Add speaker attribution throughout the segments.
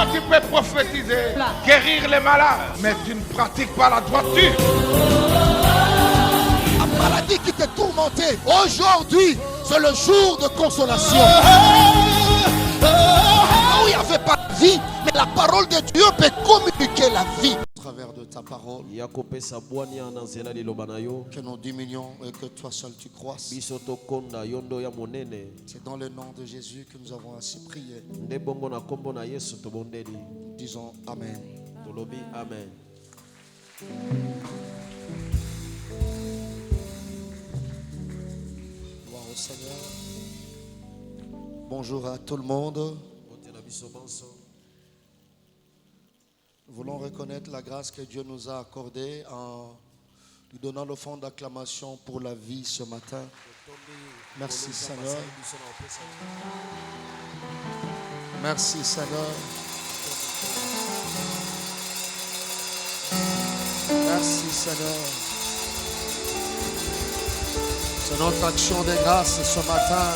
Speaker 1: Toi, tu peux prophétiser, guérir les malades, mais tu ne pratiques pas la droiture.
Speaker 2: La maladie qui te tourmentait, aujourd'hui, c'est le jour de consolation. Où il n'y avait pas de vie, mais la parole de Dieu peut communiquer la vie. Au travers de ta parole, que nous diminuons et que toi seul tu croisses. C'est dans le nom de Jésus que nous avons ainsi prié. Disons Amen.
Speaker 3: Amen.
Speaker 2: Gloire au Seigneur. Bonjour à tout le monde. Nous voulons reconnaître la grâce que Dieu nous a accordée en lui donnant le fond d'acclamation pour la vie ce matin. Merci Seigneur. Merci Seigneur. Merci Seigneur. C'est notre action de grâce ce matin.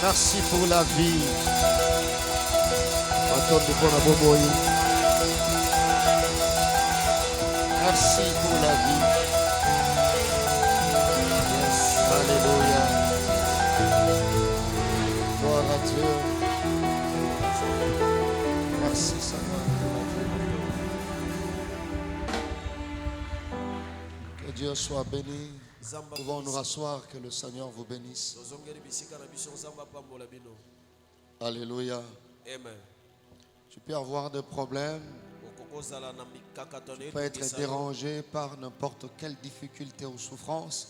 Speaker 2: Merci pour la vie. Merci pour la vie. Yes. Alléluia. Gloire à Dieu. Merci Seigneur. Que Dieu soit béni. Pouvons nous rasseoir, que le Seigneur vous bénisse. Alléluia.
Speaker 3: Amen.
Speaker 2: Tu peux avoir des problèmes. Tu peux être dérangé par n'importe quelle difficulté ou souffrance.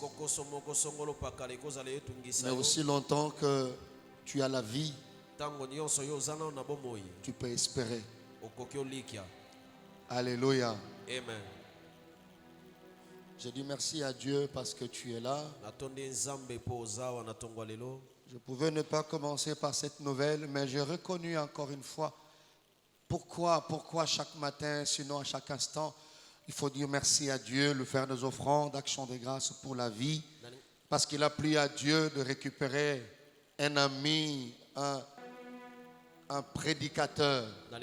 Speaker 2: Mais aussi longtemps que tu as la vie, tu peux espérer. Alléluia.
Speaker 3: Amen.
Speaker 2: Je dis merci à Dieu parce que tu es là. Je pouvais ne pas commencer par cette nouvelle, mais j'ai reconnu encore une fois pourquoi chaque matin, sinon à chaque instant, il faut dire merci à Dieu, lui faire des offrandes, actions de grâce pour la vie, parce qu'il a plu à Dieu de récupérer un ami, un prédicateur. Je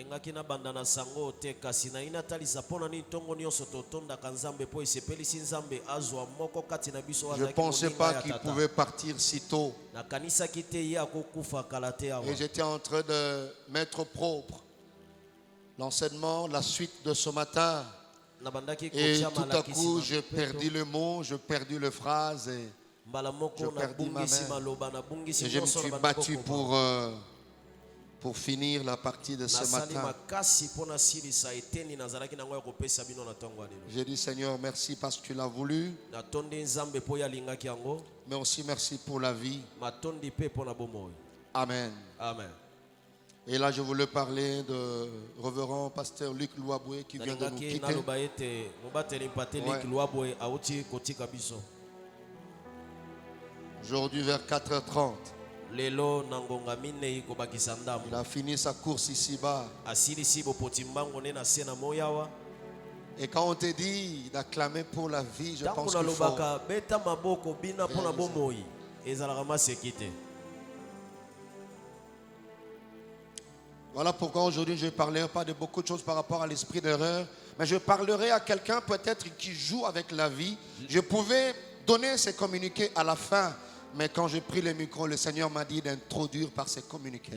Speaker 2: ne pensais pas qu'il pouvait partir si tôt. Et j'étais en train de mettre propre l'enseignement, la suite de ce matin. Et tout à coup, j'ai perdu le mot, j'ai perdu les phrases et j'ai perdu ma main. Et je me suis battu pour finir la partie de ce matin. J'ai dit Seigneur, merci parce que tu l'as voulu. Mais aussi merci pour la vie. Amen.
Speaker 3: Amen.
Speaker 2: Et là, je voulais parler de révérend pasteur Luc Louaboué qui vient de nous quitter. Ouais. Aujourd'hui, vers 4h30. Il a fini sa course ici-bas. Et quand on te dit d'acclamer pour la vie, je pense qu'il faut. Voilà pourquoi aujourd'hui je ne parlerai pas de beaucoup de choses par rapport à l'esprit d'erreur, mais je parlerai à quelqu'un peut-être qui joue avec la vie. Je pouvais donner ces communiqués à la fin, mais quand j'ai pris le micro, le Seigneur m'a dit d'introduire par ces communiqués.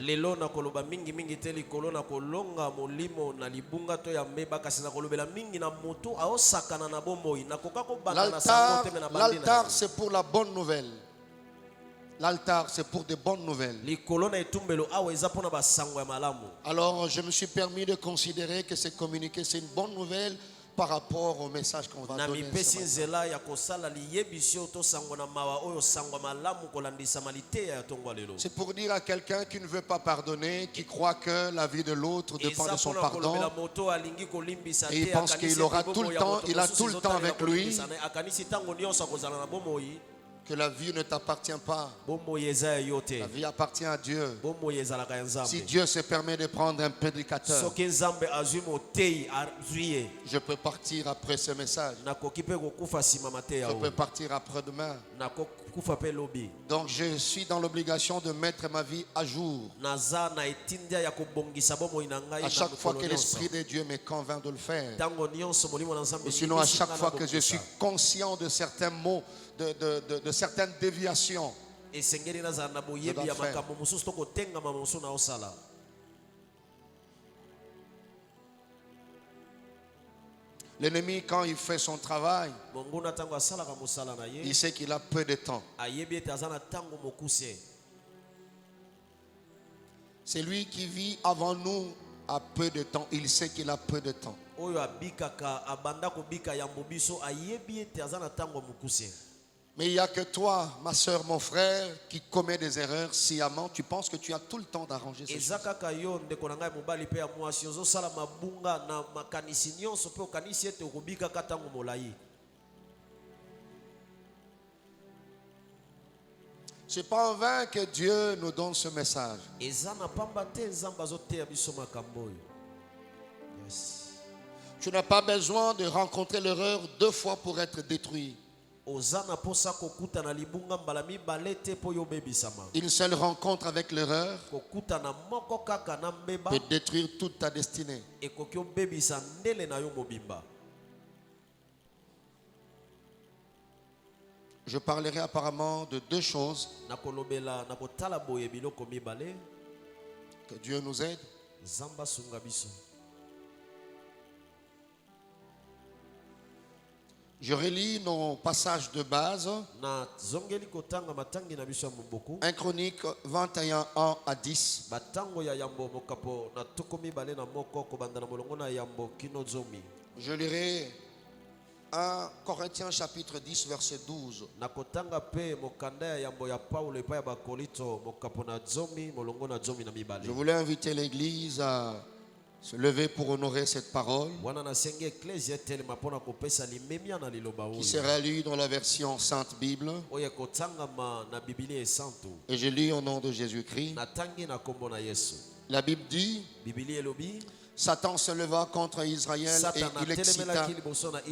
Speaker 2: L'altar, c'est pour la bonne nouvelle. L'altar, c'est pour de bonnes nouvelles. Alors, je me suis permis de considérer que ces communiqués, c'est une bonne nouvelle par rapport au message qu'on va donner. C'est pour dire à quelqu'un qui ne veut pas pardonner, qui croit que la vie de l'autre dépend de son pardon, et il pense qu'il aura tout le temps, il a tout le temps avec lui, que la vie ne t'appartient pas. La vie appartient à Dieu. Si Dieu se permet de prendre un prédicateur, je peux partir après ce message. Je peux partir après-demain. Donc je suis dans l'obligation de mettre ma vie à jour. À chaque fois que l'Esprit de Dieu me convainc de le faire. Ou sinon à chaque fois que je suis conscient de certains mots, de certaines déviations. L'ennemi, quand il fait son travail, il sait qu'il a peu de temps. C'est lui qui vit avant nous a peu de temps. Il sait qu'il a peu de temps. Mais il n'y a que toi, ma soeur, mon frère, qui commet des erreurs sciemment. Tu penses que tu as tout le temps d'arranger ces choses. C'est pas en vain que Dieu nous donne ce message. Tu n'as pas besoin de rencontrer l'erreur 2 fois pour être détruit. Une seule rencontre avec l'erreur peut détruire toute ta destinée. Je parlerai apparemment de 2 choses. Que Dieu nous aide. Je relis nos passages de base. 1 Chronique 21, 1 à 10. Je lirai 1 Corinthiens chapitre 10 verset 12. Je voulais inviter l'église à se lever pour honorer cette parole qui sera lue dans la version Sainte Bible. Et je lis au nom de Jésus-Christ. La Bible dit: Satan se leva contre Israël et il excita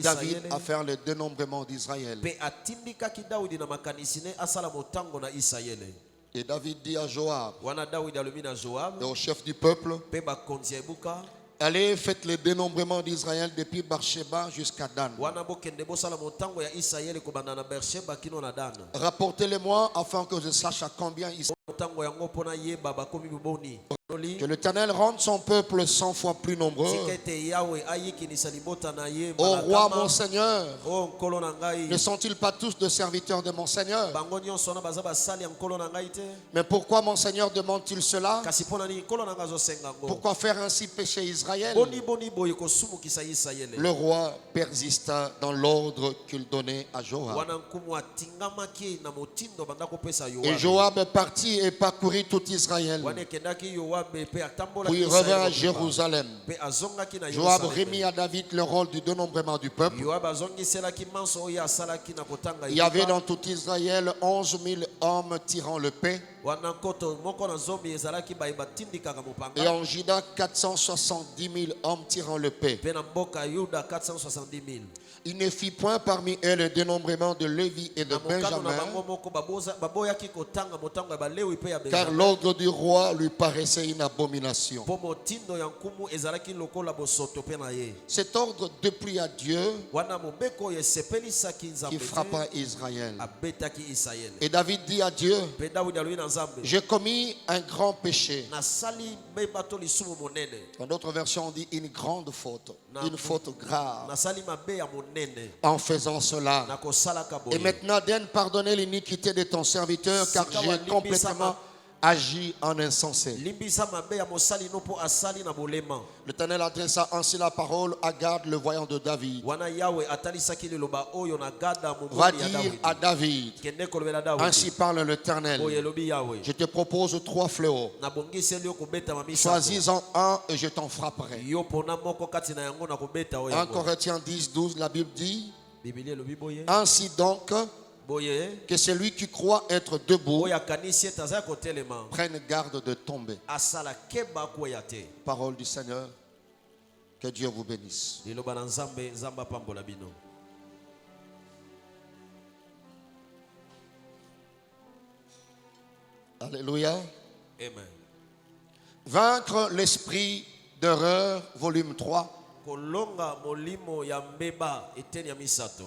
Speaker 2: David à faire le dénombrement d'Israël. Et David dit à Joab et au chef du peuple: allez, faites le dénombrement d'Israël depuis Beersheba jusqu'à Dan. Rapportez-le-moi afin que je sache à combien ils sont. Que l'Éternel rende son peuple 100 fois plus nombreux. Ô roi mon Seigneur, ne sont-ils pas tous de serviteurs de mon Seigneur? Mais pourquoi mon Seigneur demande-t-il cela? Pourquoi faire ainsi pécher Israël? Le roi persista dans l'ordre qu'il donnait à Joab. Et Joab partit et parcourut tout Israël. Puis il revint à Jérusalem. Joab remit à David le rôle du dénombrement du peuple. Il y avait dans tout Israël 11 000 hommes tirant le paix. Et en Juda 470 000 hommes tirant le paix. Il ne fit point parmi eux le dénombrement de Lévi et de Benjamin, car l'ordre du roi lui paraissait une abomination. Cet ordre déplut à Dieu qui frappa Israël. Et David dit à Dieu: j'ai commis un grand péché. Dans d'autres versions on dit une grande faute, une faute grave, en faisant cela. Et maintenant donne pardonner l'iniquité de ton serviteur, car j'ai complètement agi en insensé. L'Éternel adressa ainsi la parole à Gad, le voyant de David. Va dire à David: ainsi parle l'Éternel, je te propose 3 fléaux. Choisis-en un et je t'en frapperai. 1 Corinthiens 10, 12, la Bible dit: ainsi donc, que celui qui croit être debout prenne garde de tomber. Parole du Seigneur. Que Dieu vous bénisse. Alléluia.
Speaker 3: Amen.
Speaker 2: Vaincre l'esprit d'erreur, volume 3.
Speaker 3: Kolonga molimo ya mbeba eteni ya misato.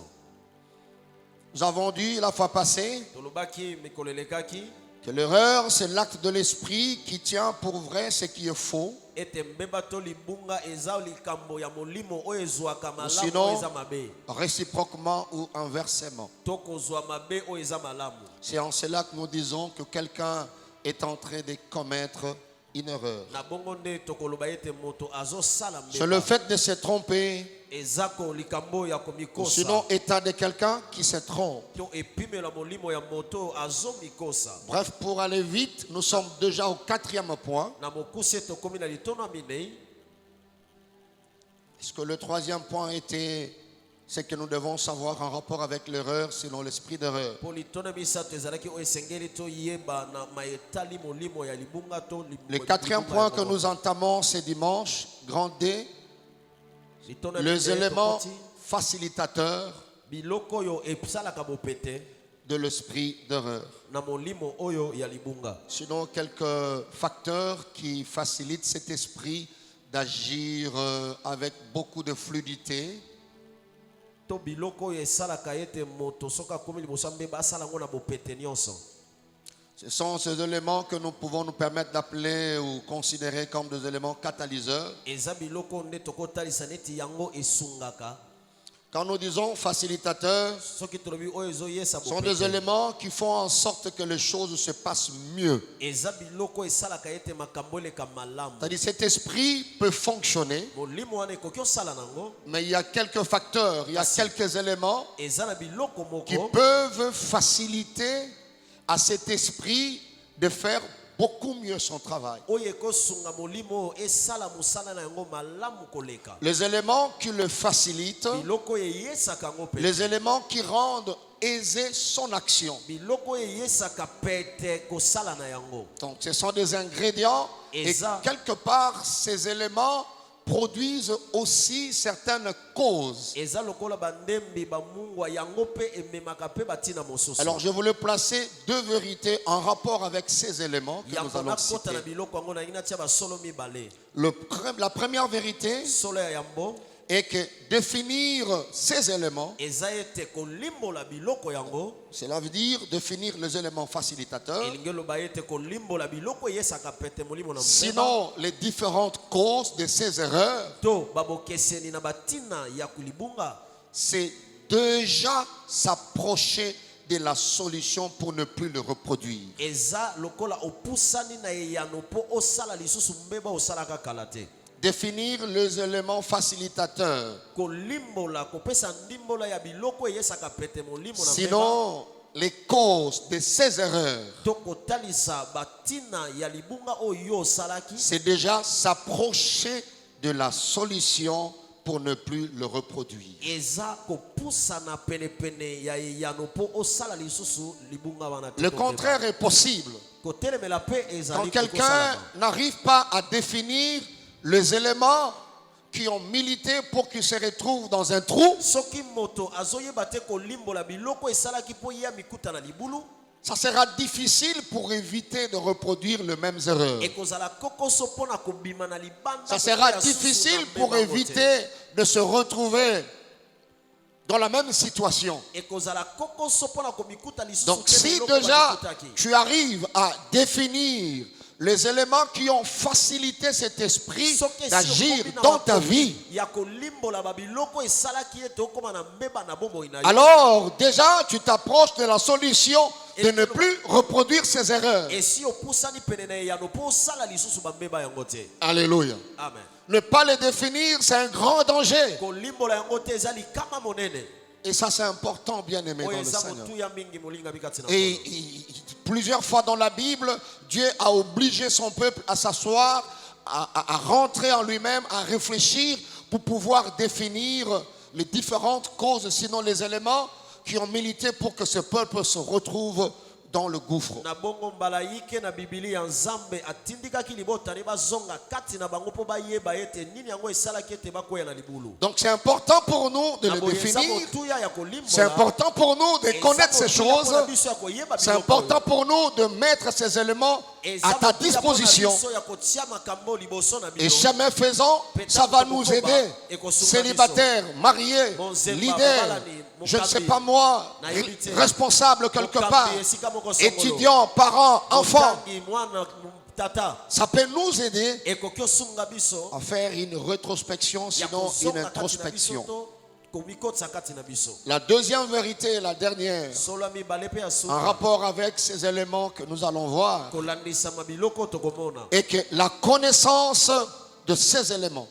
Speaker 2: Nous avons dit la fois passée
Speaker 3: Tolobaki mikolelekaki
Speaker 2: que l'erreur, c'est l'acte de l'esprit qui tient pour vrai ce qui est faux.
Speaker 3: ete mbeba to libunga eza likambo ya molimo oyo ezwaka malamu
Speaker 2: Sinon,
Speaker 3: oyo eza mabe.
Speaker 2: réciproquement ou inversement.
Speaker 3: To kozwa mabe oyo eza malamu.
Speaker 2: C'est en cela que nous disons que quelqu'un est en train de commettre une erreur.
Speaker 3: Na bongo nde tokoloba ete moto azosala
Speaker 2: C'est le
Speaker 3: mbeba.
Speaker 2: fait de se tromper,
Speaker 3: Ezako likambo ya
Speaker 2: ou
Speaker 3: komikosa.
Speaker 2: sinon état de quelqu'un qui se trompe.
Speaker 3: To epimela molimo ya moto azomikosa.
Speaker 2: Bref, pour aller vite, nous sommes déjà au 4e point.
Speaker 3: Na mokuse tokomi na litono ya minei.
Speaker 2: Puisque le 3e point était ce que nous devons savoir en rapport avec l'erreur selon l'esprit d'erreur.
Speaker 3: Po litono misato ezalaki oyo esengeli toyeba na maetali molimo ya libunga to
Speaker 2: Le 4e point que nous entamons ce dimanche, grand D, les éléments facilitateurs
Speaker 3: biloko oyo esalaka bopete
Speaker 2: de l'esprit d'erreur.
Speaker 3: na molimo oyo ya libunga.
Speaker 2: Sinon, quelques facteurs qui facilitent cet esprit d'agir avec beaucoup de fluidité.
Speaker 3: To biloko oyo esalaka ete moto soki akomi liboso ya mbeba asala yango na bopete nyonso.
Speaker 2: Ce sont ces éléments que nous pouvons nous permettre d'appeler ou considérer comme des éléments catalyseurs.
Speaker 3: Eza biloko nde tokotalisa neti yango esungaka.
Speaker 2: Quand nous disons facilitateurs,
Speaker 3: Soki tolobi oyo ezoyesa
Speaker 2: ce sont des
Speaker 3: bopete.
Speaker 2: éléments qui font en sorte que les choses se passent mieux.
Speaker 3: Eza biloko esalaka ete makambo eleka malamu.
Speaker 2: C'est-à-dire cet esprit peut fonctionner,
Speaker 3: Molimo wana ekoki osala nango.
Speaker 2: mais il y a quelques facteurs, il y a quelques éléments
Speaker 3: Eza na biloko
Speaker 2: qui
Speaker 3: moko
Speaker 2: peuvent faciliter à cet esprit de faire beaucoup mieux son travail.
Speaker 3: oyo ekosunga molimo esala musala na yango malamu koleka.
Speaker 2: Les éléments qui le facilitent,
Speaker 3: Biloko oyo eyesaka yango pete.
Speaker 2: les éléments qui rendent aisée son action.
Speaker 3: Biloko oyo eyesaka pete kosala na yango.
Speaker 2: Donc ce sont des ingrédients et
Speaker 3: Eza.
Speaker 2: quelque part ces éléments produisent aussi certaines causes.
Speaker 3: Eza lokola bandembi bamungwa yango pe ememaka pe batina mosusu.
Speaker 2: Alors je voulais placer deux vérités en rapport avec ces éléments que nous
Speaker 3: yango
Speaker 2: allons
Speaker 3: nakota na
Speaker 2: citer.
Speaker 3: biloko yango na ina tia basolo mibale.
Speaker 2: La première vérité
Speaker 3: Solo ya yambo
Speaker 2: est que définir ces éléments,
Speaker 3: eza ete kolimbola biloko yango.
Speaker 2: cela veut dire définir les éléments facilitateurs,
Speaker 3: Elingi loba ete kolimbola biloko eyesaka pete molimo na mbeba.
Speaker 2: sinon les différentes causes de ces erreurs,
Speaker 3: To babokeseni na batina ya kulibunga.
Speaker 2: c'est déjà s'approcher de la solution pour ne plus le reproduire.
Speaker 3: Eza lokola opusani na eyano po osala lisusu mbeba osalaka kala te.
Speaker 2: Définir les éléments facilitateurs,
Speaker 3: Kolimbola kopesa ndimbola ya biloko eyesaka pete molimo na mbeba.
Speaker 2: sinon les causes de ces erreurs,
Speaker 3: To kotalisa batina ya libunga oyo osalaki.
Speaker 2: c'est déjà s'approcher de la solution pour ne plus le reproduire.
Speaker 3: Eza kopusana penepene ya eyano po osala lisusu libunga wana te.
Speaker 2: Le contraire est possible.
Speaker 3: Kotelemela pe
Speaker 2: Quand
Speaker 3: ezali
Speaker 2: quelqu'un
Speaker 3: kosalama.
Speaker 2: n'arrive pas à définir les éléments qui ont milité pour qu'il se retrouve dans un trou,
Speaker 3: Soki moto azoyeba te kolimbola biloko esalaki po ya mikuta na libulu.
Speaker 2: ça sera difficile pour éviter de reproduire les mêmes erreurs.
Speaker 3: Ekozala kokoso pona kobima na libanda.
Speaker 2: Ça sera
Speaker 3: kokoya susu
Speaker 2: difficile
Speaker 3: na
Speaker 2: pour
Speaker 3: mbeba ngote.
Speaker 2: éviter de se retrouver dans la même situation.
Speaker 3: Ekozala kokoso pona komikuta lisusu
Speaker 2: Donc
Speaker 3: te
Speaker 2: si
Speaker 3: biloko
Speaker 2: déjà
Speaker 3: bamikutaki.
Speaker 2: tu arrives à définir les éléments qui ont facilité cet esprit
Speaker 3: Soki esi
Speaker 2: d'agir
Speaker 3: okomi na
Speaker 2: dans ta
Speaker 3: makomi
Speaker 2: vie,
Speaker 3: ya kolimbola babiloko esalaki ete okoma na mbeba na bomoi na yo.
Speaker 2: alors déjà tu t'approches de la solution de ne plus reproduire ces erreurs.
Speaker 3: Esi opusani pene na eyano po osala lisusu bambeba yango te.
Speaker 2: Alléluia.
Speaker 3: Amen.
Speaker 2: Ne pas les définir, c'est un grand danger.
Speaker 3: Kolimbola yango te eza likama monene.
Speaker 2: Et ça c'est important, bien aimé dans
Speaker 3: Oyo
Speaker 2: le
Speaker 3: eza
Speaker 2: Seigneur.
Speaker 3: motuya mingi molinga bikati na
Speaker 2: Et
Speaker 3: nkolo.
Speaker 2: plusieurs fois dans la Bible, Dieu a obligé son peuple à s'asseoir, à rentrer en lui-même, à réfléchir pour pouvoir définir les différentes causes, sinon les éléments qui ont milité pour que ce peuple se retrouve dans le gouffre.
Speaker 3: na bongo mbala yike na bibili ya nzambe atindikaki libota ne bazonga kati na bango po bayeba ete nini yango esalaki ete bakoya na libulu.
Speaker 2: Donc c'est important pour nous de le définir. C'est important pour nous de connaître ces choses. C'est important pour nous de mettre ces éléments à ta disposition. Et chemin faisant, ça va nous aider. Célibataires, mariés, leaders, je ne sais pas moi, responsables quelque part, étudiants, parents, enfants. Ça peut nous aider à faire une rétrospection, sinon une introspection. La deuxième vérité, la dernière, en rapport avec ces éléments que nous allons voir, est que la connaissance de ces éléments,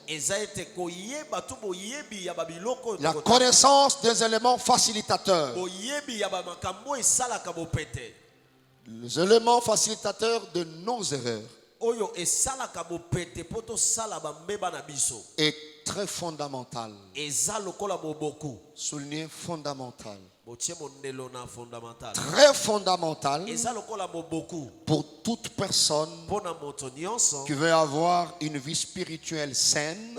Speaker 2: la connaissance des éléments facilitateurs, les éléments facilitateurs de nos erreurs, est très fondamental. Souligner fondamental. Très fondamental pour toute personne qui veut avoir une vie spirituelle saine,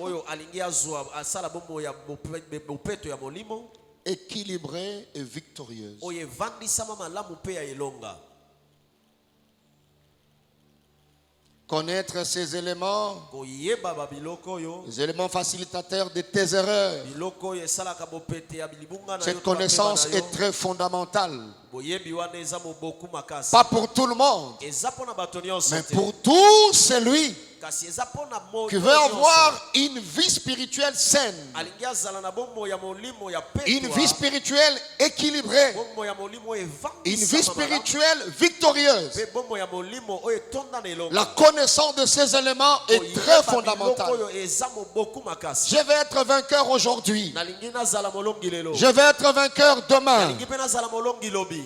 Speaker 2: équilibrée et victorieuse. Connaître ces éléments, les éléments facilitateurs de tes erreurs. Cette connaissance est très fondamentale. Pas pour tout le monde, mais pour tout celui qui veut avoir une vie spirituelle saine, une vie spirituelle équilibrée, une vie spirituelle victorieuse. La connaissance de ces éléments est très fondamentale. Je vais être vainqueur aujourd'hui. Je vais être vainqueur demain.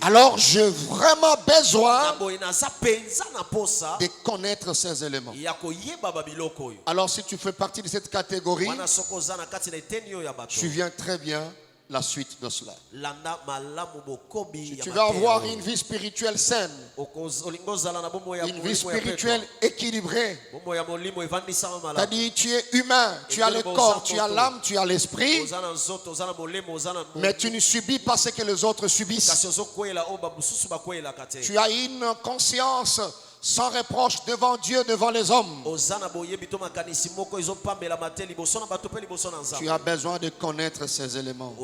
Speaker 2: Alors j'ai vraiment besoin de connaître ces éléments. Alors si tu fais partie de cette catégorie, tu viens très bien la suite de cela. Si tu veux avoir une vie spirituelle saine, une vie spirituelle équilibrée, c'est-à-dire tu es humain, tu as le corps, tu as l'âme, tu as l'esprit, mais tu ne subis pas ce que les autres subissent. Tu as une conscience sans reproche devant Dieu, devant les hommes. Tu as besoin de connaître ces éléments.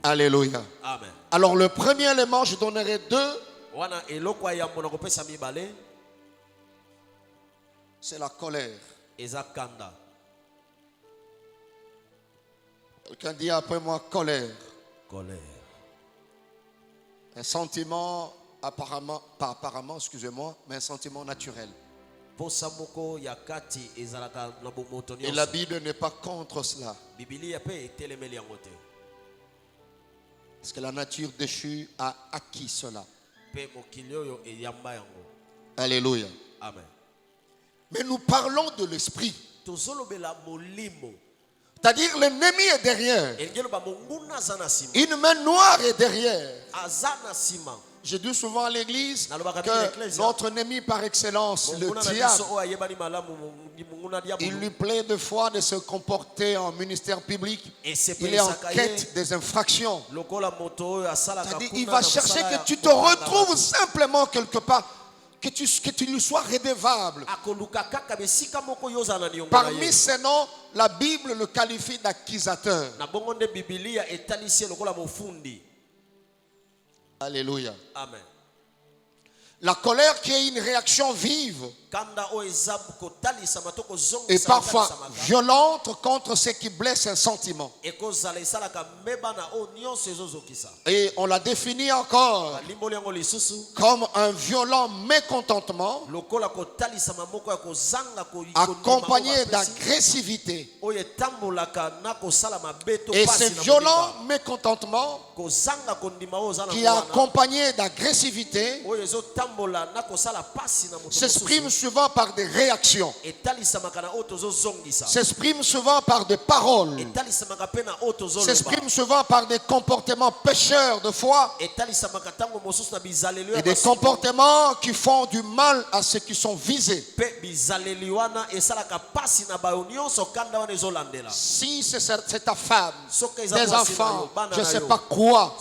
Speaker 2: Alléluia.
Speaker 3: Amen.
Speaker 2: Alors le premier élément, je donnerai deux. C'est la colère. Quelqu'un dit après moi colère. Un sentiment pas apparemment, excusez-moi, mais un sentiment naturel. Et la Bible n'est pas contre cela. Parce que la nature déchue a acquis cela. Alléluia.
Speaker 3: Amen.
Speaker 2: Mais nous parlons de l'esprit. C'est-à-dire l'ennemi est derrière. Une main noire est derrière. Je dis souvent à l'église que notre ennemi par excellence, le diable, il lui plaît de fois de se comporter en ministère public. Il est en quête des infractions. C'est-à-dire, il va chercher que tu te retrouves simplement quelque part, que tu lui sois redevable. Parmi ces noms, la Bible le qualifie d'accusateur. Alléluia.
Speaker 3: Amen.
Speaker 2: La colère qui est une réaction vive et parfois violente contre ce qui blesse un sentiment. Et on l'a défini encore comme un violent mécontentement accompagné d'agressivité. Et ce violent mécontentement qui est accompagné d'agressivité s'exprime souvent par des réactions, s'exprime souvent par des paroles, s'exprime souvent par des comportements pécheurs de foi et des comportements qui font du mal à ceux qui sont visés. Si c'est ta femme, tes enfants, je ne sais pas quoi,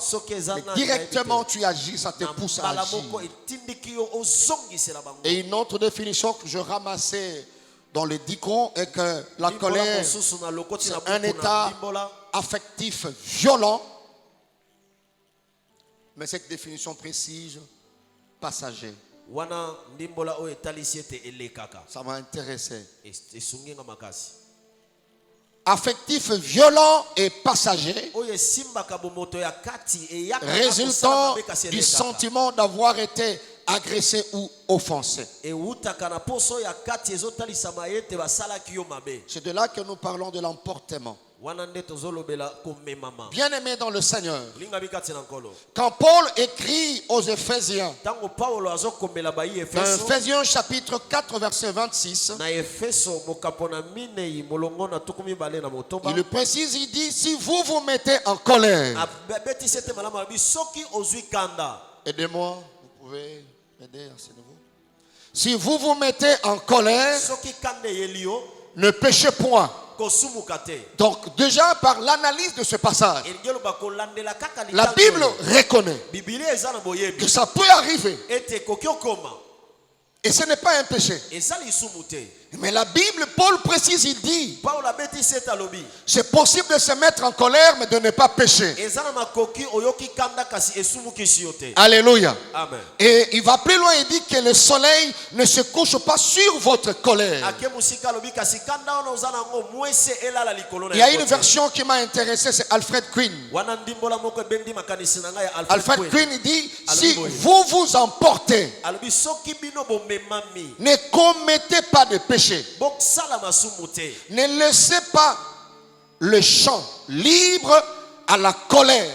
Speaker 2: mais directement tu agis, ça te pousse à agir. Et une autre définition que je ramassais dans le Dicron est que la colère, c'est un état affectif violent, mais cette définition précise, passager. Ça m'a intéressé. Affectif violent et passager, résultant du sentiment d'avoir été agressé ou offensé. C'est de là que nous parlons de l'emportement. Bien aimé dans le Seigneur, quand Paul écrit aux Éphésiens, dans Éphésiens chapitre 4 verset 26, il le précise, il dit: si vous vous mettez en colère, aidez-moi, vous pouvez m'aider à ce niveau. Si vous vous mettez en colère, ne péchez point. Donc déjà par l'analyse de ce passage, la Bible reconnaît que ça peut arriver et ce n'est pas un péché. Mais la Bible, Paul précise, il dit: c'est possible de se mettre en colère mais de ne pas pécher. Alléluia. Amen. Et il va plus loin, il dit que le soleil ne se couche pas sur votre colère. Il y a une version qui m'a intéressé, c'est Alfred Quinn. Alfred Quinn, il dit: si vous vous emportez, ne commettez pas de péché. Ne laissez pas le champ libre à la colère.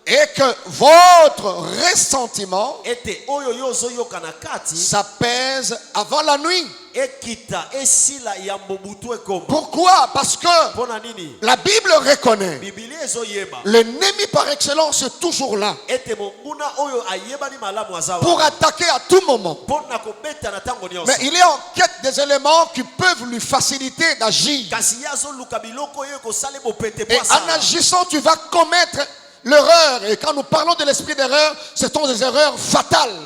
Speaker 2: Et que votre ressentiment s'apaise avant la nuit. Pourquoi? Parce que la Bible reconnaît l'ennemi par excellence est toujours là pour attaquer à tout moment. Mais il est en quête des éléments qui peuvent lui faciliter d'agir. Et en agissant, tu vas commettre l'erreur. Et quand nous parlons de l'esprit d'erreur, ce sont des erreurs fatales.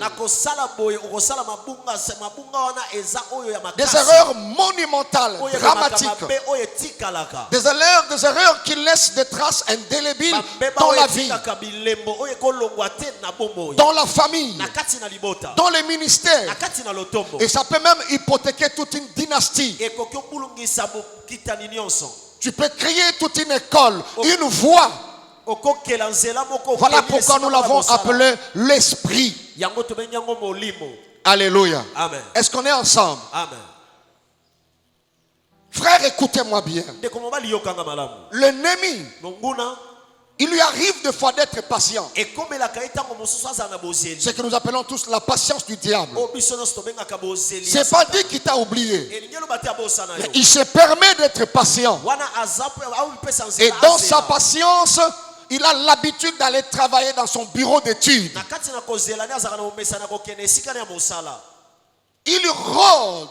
Speaker 2: Des erreurs monumentales, dramatiques. Des erreurs qui laissent des traces indélébiles dans la vie, dans la famille, dans les ministères. Et ça peut même hypothéquer toute une dynastie. Tu peux créer toute une école, une voie. Voilà pourquoi nous l'avons appelé l'esprit. Alléluia. Amen. Est-ce qu'on est ensemble? Amen. Frère, écoutez-moi bien. L'ennemi, il lui arrive des fois d'être patient. C'est ce que nous appelons tous la patience du diable. C'est pas dit qu'il t'a oublié. Mais il se permet d'être patient. Et dans sa patience, il a l'habitude d'aller travailler dans son bureau d'études. Il rôde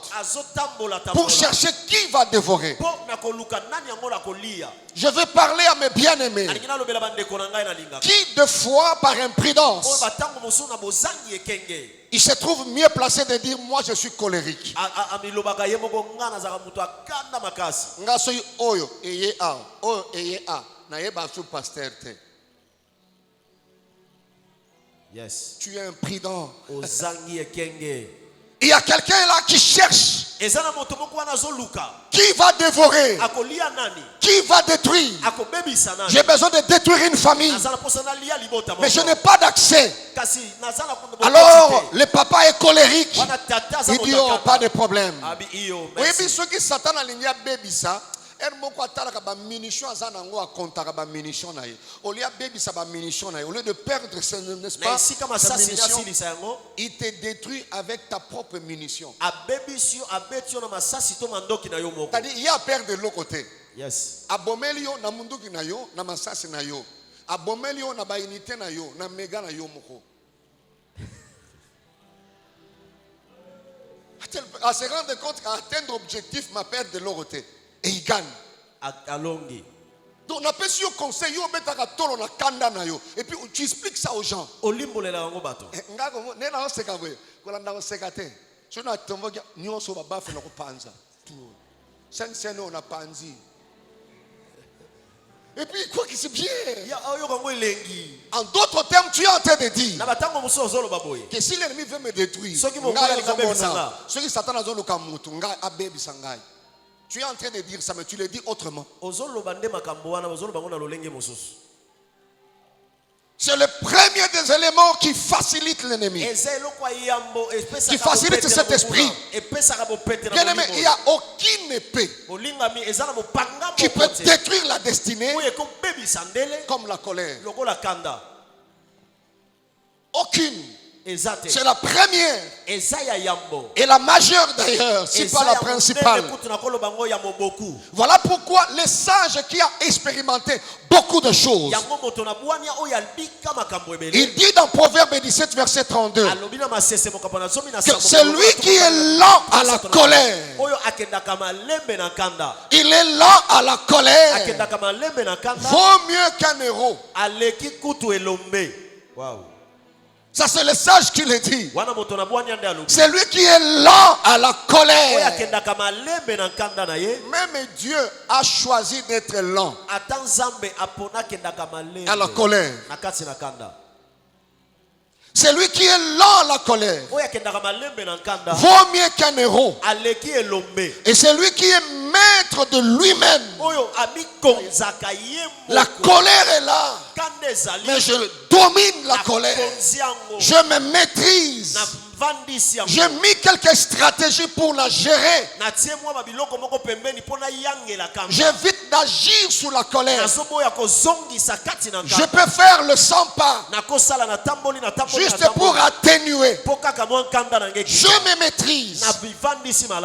Speaker 2: pour chercher qui va dévorer. Je veux parler à mes bien-aimés qui, de fois, par imprudence, il se trouve mieux placé de dire: moi je suis colérique. Yes. Tu es imprudent. Il y a quelqu'un là qui cherche. Qui va dévorer? Qui va détruire? J'ai besoin de détruire une famille, mais je n'ai pas d'accès. Alors le papa est colérique. Il dit: oh, pas de problème. Oui, mais ceux qui Satan a ligné bébé ça. moko atalaka ba munition azana ngo akontaka ba munition na ye. Au lieu baby sa ba munition na ye, au lieu de perdre n'est-ce pas? Sa munition, il te détruit avec ta propre munition. C'est-à-dire il y a perdre de l'autre côté.
Speaker 3: Yes.
Speaker 2: Abomelio na munduki na yo, na masasi na yo. Abomelio na ba unité na yo, na mega na yo moko. À se rendre compte qu'à atteindre l'objectif, ma perte de l'autre côté. Et il gagne. Donc on appelle sur le conseil, et puis tu expliques ça aux gens. Et puis quoi qu'il se bien. En d'autres termes, tu es en train de dire que si l'ennemi veut me détruire, tu es en train de dire ça, mais tu le dis autrement. C'est le premier des éléments qui facilite l'ennemi, qui facilite cet esprit. Bien aimé, il n'y a aucune épée qui peut détruire la destinée comme la colère. Aucune. C'est la première et la majeure d'ailleurs, c'est pas la principale. Voilà pourquoi le sage qui a expérimenté beaucoup de choses, il dit dans Proverbe 17 verset 32 que c'est lui qui est lent à la colère. Il est lent à la colère. Vaut mieux qu'un héros.
Speaker 3: Wow.
Speaker 2: Ça c'est le sage qui le dit. C'est lui qui est lent à la colère. Même Dieu a choisi d'être lent à la colère. C'est lui qui est lent à la colère. Vaut mieux qu'un héros. Et c'est lui qui est maître de lui-même. La colère est là. Mais je domine la colère. Je me maîtrise. J'ai mis quelques stratégies pour la gérer. J'évite d'agir sous la colère. Je peux faire le 100 pas juste pour atténuer. Je me maîtrise.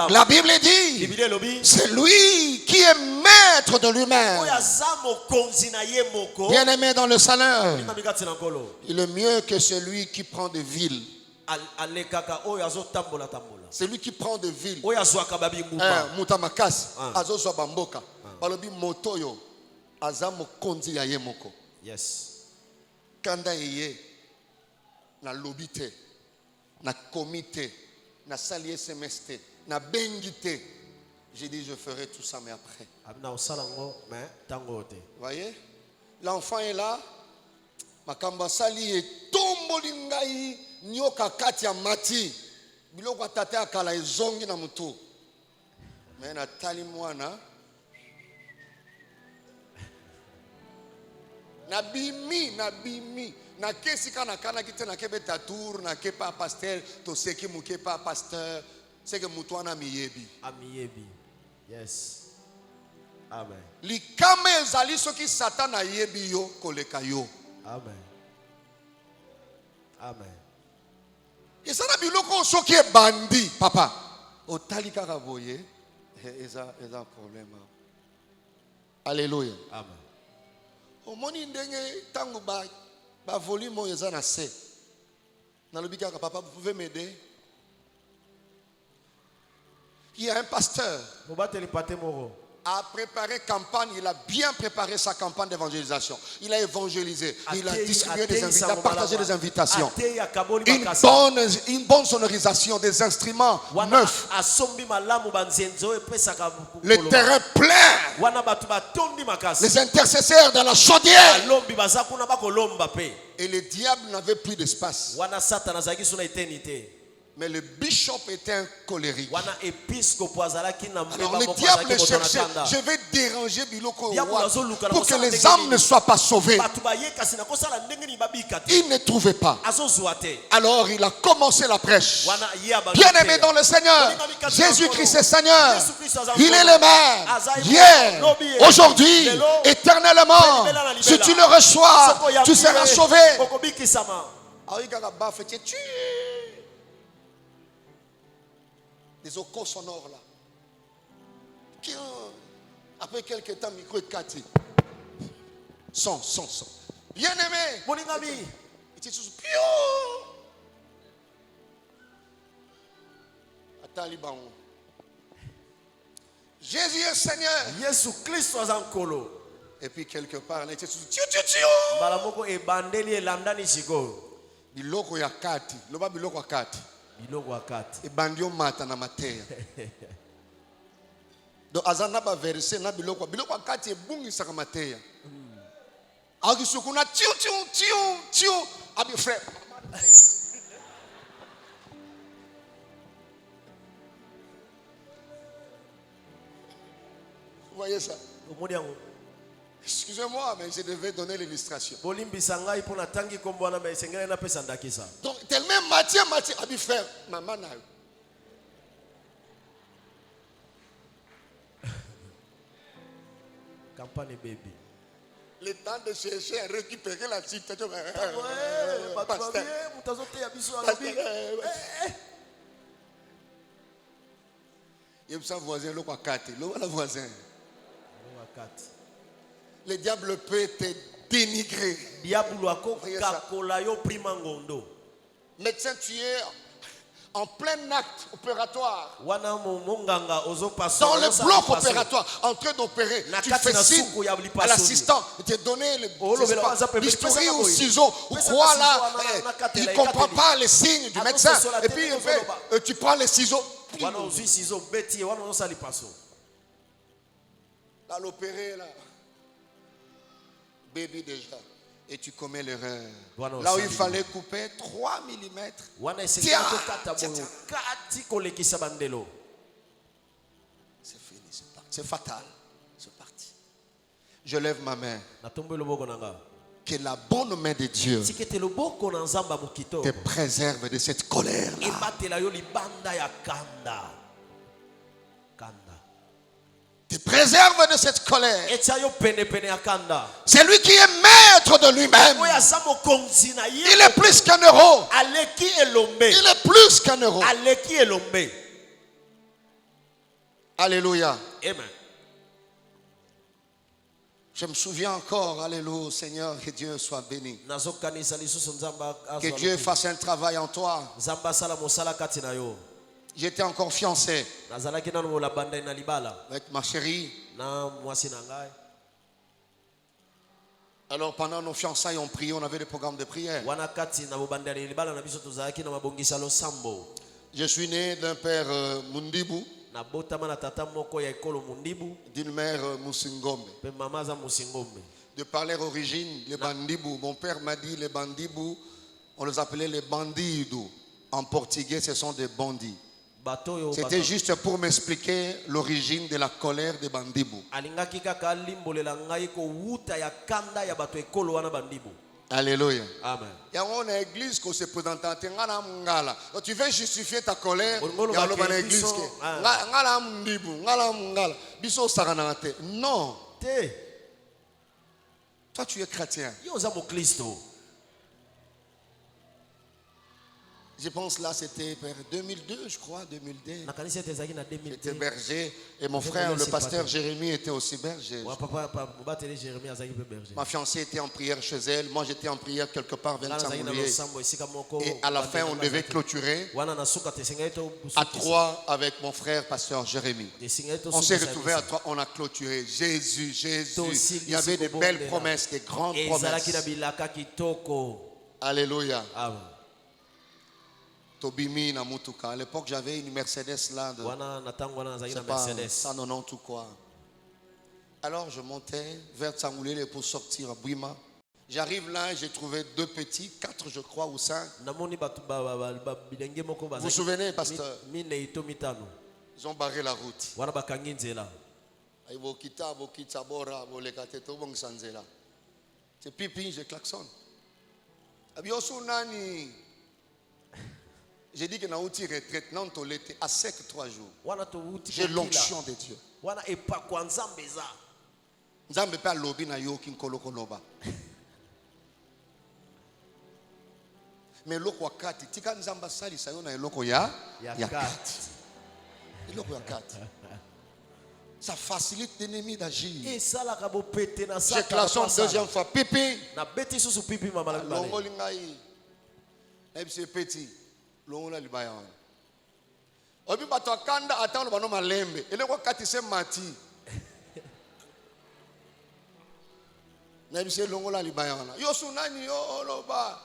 Speaker 2: La Bible dit, c'est lui qui est maître de lui-même. Bien aimé dans le Seigneur, il est mieux que celui qui prend de villes. C'est lui qui prend de villes. Mutamakasi azozwa bamboka balobi motoyo azamo konzi ya yemoko.
Speaker 3: Yes.
Speaker 2: Kanda yeye na lobite na comité na salier semestre na bengite. J'ai dit je ferai tout ça mais après. Voyez, l'enfant est là. Makamba sali et tombolingai nyoka kati ya mati biloko atate akala ezongi na mutu mais na tali mwana na bimi na kesi kana kite na kebeta tour na kepa pasteur to seki mukepa pasteur c'est que mutu ana miyebi.
Speaker 3: Yes. Amen.
Speaker 2: Likame ezali soki Satan ayebi yo koleka yo.
Speaker 3: Amen. Amen.
Speaker 2: Et ça n'a biloko soki e bandi papa otali kaka boye eza problème. Alléluia.
Speaker 3: Amen.
Speaker 2: Omoni ndenge tango ba volume eza na se na lobi kaka papa vous pouvez m'aider. Il y a un pasteur a préparé campagne, il a bien préparé sa campagne d'évangélisation. Il a évangélisé, il a distribué des invitations, il a partagé des invitations. Une bonne sonorisation, des instruments neufs. Le terrain plein. Les intercesseurs dans la chaudière. Et le diable n'avait plus d'espace. Mais le bishop était un colérique.
Speaker 3: wana episcopo azalaki na
Speaker 2: Alors
Speaker 3: mbeba
Speaker 2: le
Speaker 3: moko
Speaker 2: diable
Speaker 3: azalaki moto na
Speaker 2: cherchait,
Speaker 3: kanda.
Speaker 2: je vais déranger Biloko
Speaker 3: Diable
Speaker 2: Roi
Speaker 3: azoluka na
Speaker 2: pour que
Speaker 3: kosala
Speaker 2: les
Speaker 3: ndenge
Speaker 2: âmes
Speaker 3: nini.
Speaker 2: ne soient pas sauvées.
Speaker 3: Bato bayekasi na kosala ndenge nini babika te.
Speaker 2: Il ne trouvait pas.
Speaker 3: Azozwa te.
Speaker 2: Alors il a commencé la prêche.
Speaker 3: Wana ye abandi
Speaker 2: Bien aimé
Speaker 3: te.
Speaker 2: dans le Seigneur, Jésus-Christ est Seigneur. Il est le même. Hier, aujourd'hui, éternellement. Si tu le reçois, tu seras sauvé.
Speaker 3: Okobikisama.
Speaker 2: Des ocos sonores là. Après quelques temps, micro est cassé. Son. Bien aimé.
Speaker 3: Molingami.
Speaker 2: Jésus est Seigneur.
Speaker 3: Yesu Kristo azankolo.
Speaker 2: Et puis quelque part, là,
Speaker 3: Mbala moko ebandeli elandani siko.
Speaker 2: biloko ya kati. Loba biloko ya kati.
Speaker 3: Biloko akati.
Speaker 2: Ebandio mata na mateya. Donc azana ba verset na biloko ya kati ebungisaka mateya. Akisukuna tiu abi frère. Vous voyez ça? Excusez-moi, mais je devais donner l'illustration. Donc, tellement Mathieu, abi frère, maman na.
Speaker 3: Campagne baby.
Speaker 2: Le temps de chercher à récupérer la situation. Il y a un voisin, le voisin. Le diable peut te dénigrer. Médecin, tu es en plein acte opératoire. Dans le bloc opératoire, en train d'opérer, tu fais signe à l'assistant de te donner le bistouri ou ciseaux ou quoi là. Il ne comprend pas les signes du médecin. Et puis tu prends les ciseaux. Dans l'opéré là. Baby déjà. Et tu commets l'erreur. Là où il fallait couper 3 mm. C'est fini, c'est fatal. C'est parti. Je lève ma main. Que la bonne main de Dieu te préserve de cette colère là. Te préserve de cette colère. C'est lui qui est maître de lui-même. Il est plus qu'un euro. Il est plus qu'un euro. Alléluia.
Speaker 3: Amen.
Speaker 2: Je me souviens encore, alléluia, Seigneur, que Dieu soit béni. Que Dieu fasse un travail en toi. J'étais encore fiancé avec ma chérie. Alors pendant nos fiançailles, on priait, on avait des programmes de prière. Je suis né d'un père Mundibu, d'une mère Musingombe. De par leur origine, les Bandibou, mon père m'a dit les Bandibou, on les appelait les bandidos. En portugais, ce sont des bandits. C'était juste pour m'expliquer l'origine de la colère des Bandibou. Alléluia.
Speaker 3: Amen.
Speaker 2: Il y a une église qui se présente. Tu veux justifier ta colère. Non. Toi, tu es chrétien. Je pense là, c'était vers 2002, je crois, 2002. J'étais berger et mon frère, le pasteur Jérémie, était aussi berger. Ma fiancée était en prière chez elle. Moi, j'étais en prière quelque part vers Tsamoulier. Et à la fin, on devait clôturer à 3 avec mon frère, pasteur Jérémie. On s'est retrouvés à 3, on a clôturé. Jésus. Il y avait de belles promesses, des grandes promesses. Alléluia.
Speaker 3: Amen.
Speaker 2: Tobimi na mutuka. À l'époque, j'avais une Mercedes là. C'est pas 190 ou quoi. Alors, je montais vers Tsamoulier pour sortir à Bouima. J'arrive là, j'ai trouvé 2 petits, 4 je crois, ou 5. Vous vous souvenez, pasteur? Ils ont barré la route. C'est pipi, je klaxonne. J'ai dit que na outil retraite, non tolete à sec 3 jours. J'ai l'onction de Dieu. Nzambe pa lobi na yo ki nkolo koloba. Mais loko wakati tika nzamba sali sayo na loko ya kati. Loko ya kati. Ça facilite l'ennemi d'agir. J'ai klaxon deuxième fois. Pipi. Longo lingai. Ebse petit. Longo la libaya. Obi bato akanda atano bano malembe. Ele kwa kati se mati. Nebise longo la libaya. Yo sunani yo loba.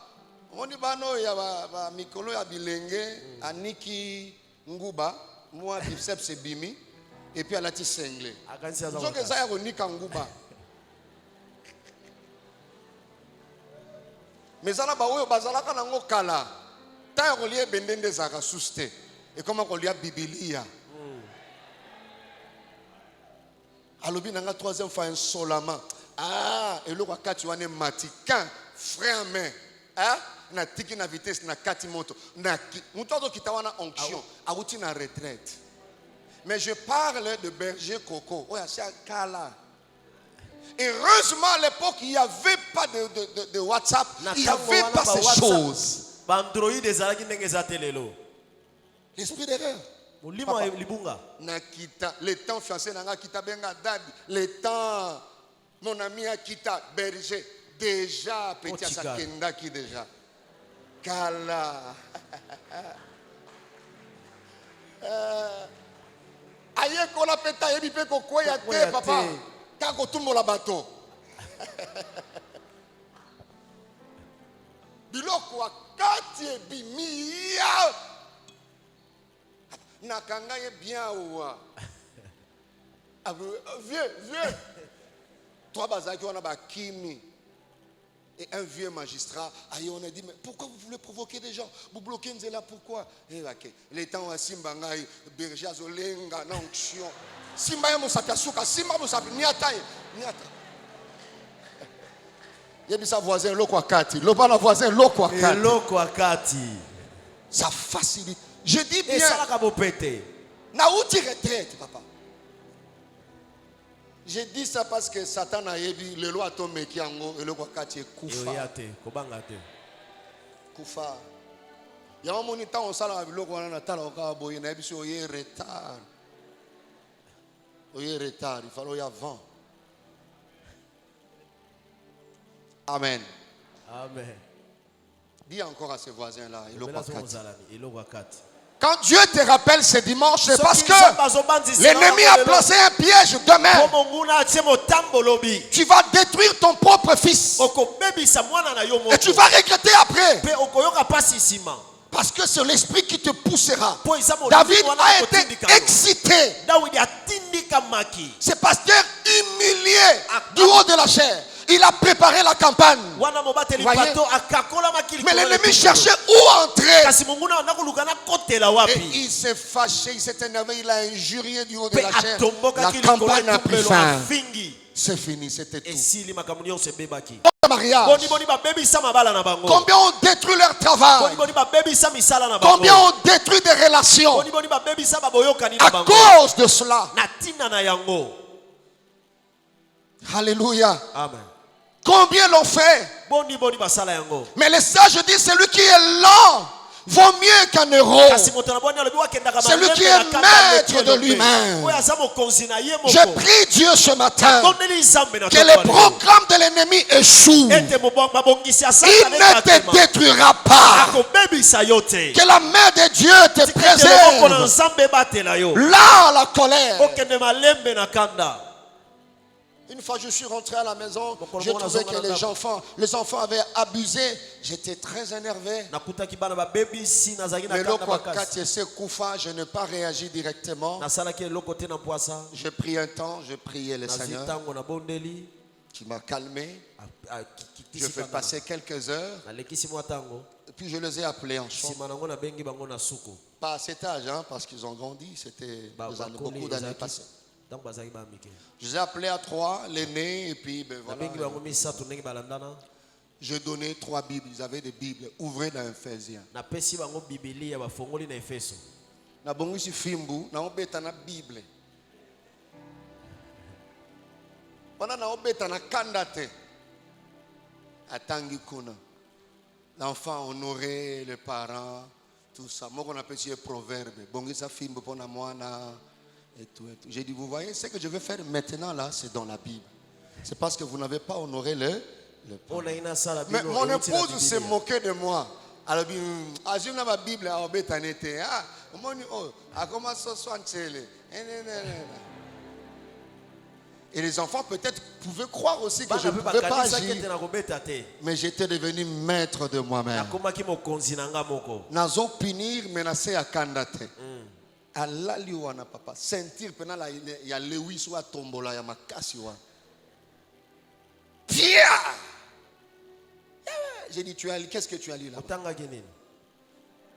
Speaker 2: Oni bano ya ba mikolo ya bilenge aniki nguba moi biceps bimi. Et puis elle a dit cinglé. Donc ça y a roni kanguba. Mais ça n'a pas eu bazala kanango kala. Ta relié bendende zaka suste. Et comment on lui a bibilia. Alobi nanga 3e fois un solama. Ah, et le roi tu wane matikan frère main. Hein? Na tiki na vitesse na kati moto. Na muto kitawana onction. Aouti na retraite. Mais je parle de berger coco. Oh, c'est un cas. Heureusement, à l'époque, il n'y avait pas de WhatsApp. Il n'y avait pas ces choses. L'esprit d'erreur. Le temps fiancé, le temps, mon ami Akita, berger, déjà, petit Asakenda qui déjà. Kala. Aye kola peta yebi pe kokoya te papa kako tumbo la bato biloko akati ebimia nakanga ye bien oua vieux toi bazaki wana bakimi. Et un vieux magistrat, on a dit, mais pourquoi vous voulez provoquer des gens? Vous bloquez Nzela, pourquoi? Les temps à Simbangaï, berger Zolenga, n'onction. Simbaya Moussakasuka, Simba Moussapi, Niataï, Niata. Il y a sa voisin, Lokwakati. L'obana voisin, Lokwakati.
Speaker 3: Lokwakati.
Speaker 2: Ça facilite. Je dis bien.
Speaker 3: Et ça l'a kabopété.
Speaker 2: Naouti retraite, papa. J'ai dit ça parce que Satan a dit le loi tombe qui ango et le wakati kufa. Kufa. Il y a un moment où on sala biloko wana na tala ka boye na biso oye retard. Oye retard, il fallait y avant. Amen.
Speaker 3: Amen.
Speaker 2: Dis encore à ses voisins là,
Speaker 3: il wakati.
Speaker 2: Quand Dieu te rappelle ce dimanche, c'est parce que l'ennemi a placé un piège demain. Tu vas détruire ton propre fils. Et tu vas regretter après. Parce que c'est l'esprit qui te poussera. David a été excité. C'est pasteur humilié du haut de la chair. Il a préparé la campagne. Mais l'ennemi cherchait où entrer. Et il s'est fâché, il s'est énervé, il a injurié du haut de la chair. La campagne a pris fin. C'est fini, c'était tout. Mariage. Combien ont détruit leur travail? Combien ont détruit des relations à cause de cela? Alléluia.
Speaker 3: Amen.
Speaker 2: Combien l'ont fait? Mais les sages disent celui qui est lent vaut mieux qu'un héros. Celui qui est maître de lui-même. Je prie Dieu ce matin que les programmes de l'ennemi échouent. Il ne te détruira pas. Que la main de Dieu te préserve. Là, la colère. Une fois je suis rentré à la maison, j'ai trouvé que les enfants avaient abusé. J'étais très énervé. Mais je n'ai pas réagi directement. J'ai pris un temps, j'ai prié le Seigneur. qui m'a calmé. Je fais passer quelques heures. Et puis je les ai appelés en chambre. Pas à cet âge, hein, parce qu'ils ont grandi. C'était beaucoup d'années passées. Je les ai appelés à 3, l'aîné, et puis ben, voilà. Je donnais 3 Bibles. Ils avaient des Bibles. Ouvrez dans Ephésiens. Na bongo si fimbu na obeta na Bible. Wana na obeta na kandate. Atangi kuna. L'enfant honorait les parents, tout ça. Moi on appelle ça un proverbe. Bongo sa fimbu pona mwana et tout et tout. J'ai dit vous voyez ce que je vais faire maintenant là, c'est dans la Bible. C'est parce que vous n'avez pas honoré le parent. Mais mon épouse s'est moquée de moi. Alors, azim na Bible a obeta nete. Ah, et les enfants peut-être pouvaient croire aussi que je ne pouvais pas agir. Mais j'étais devenu maître de moi-même. Nazo punir menacer à kandate. Allah liwana papa. Sentir penala ya Lewis ou à tombola ya makasi wa. Pierre. J'ai dit qu'est-ce que tu as lu là?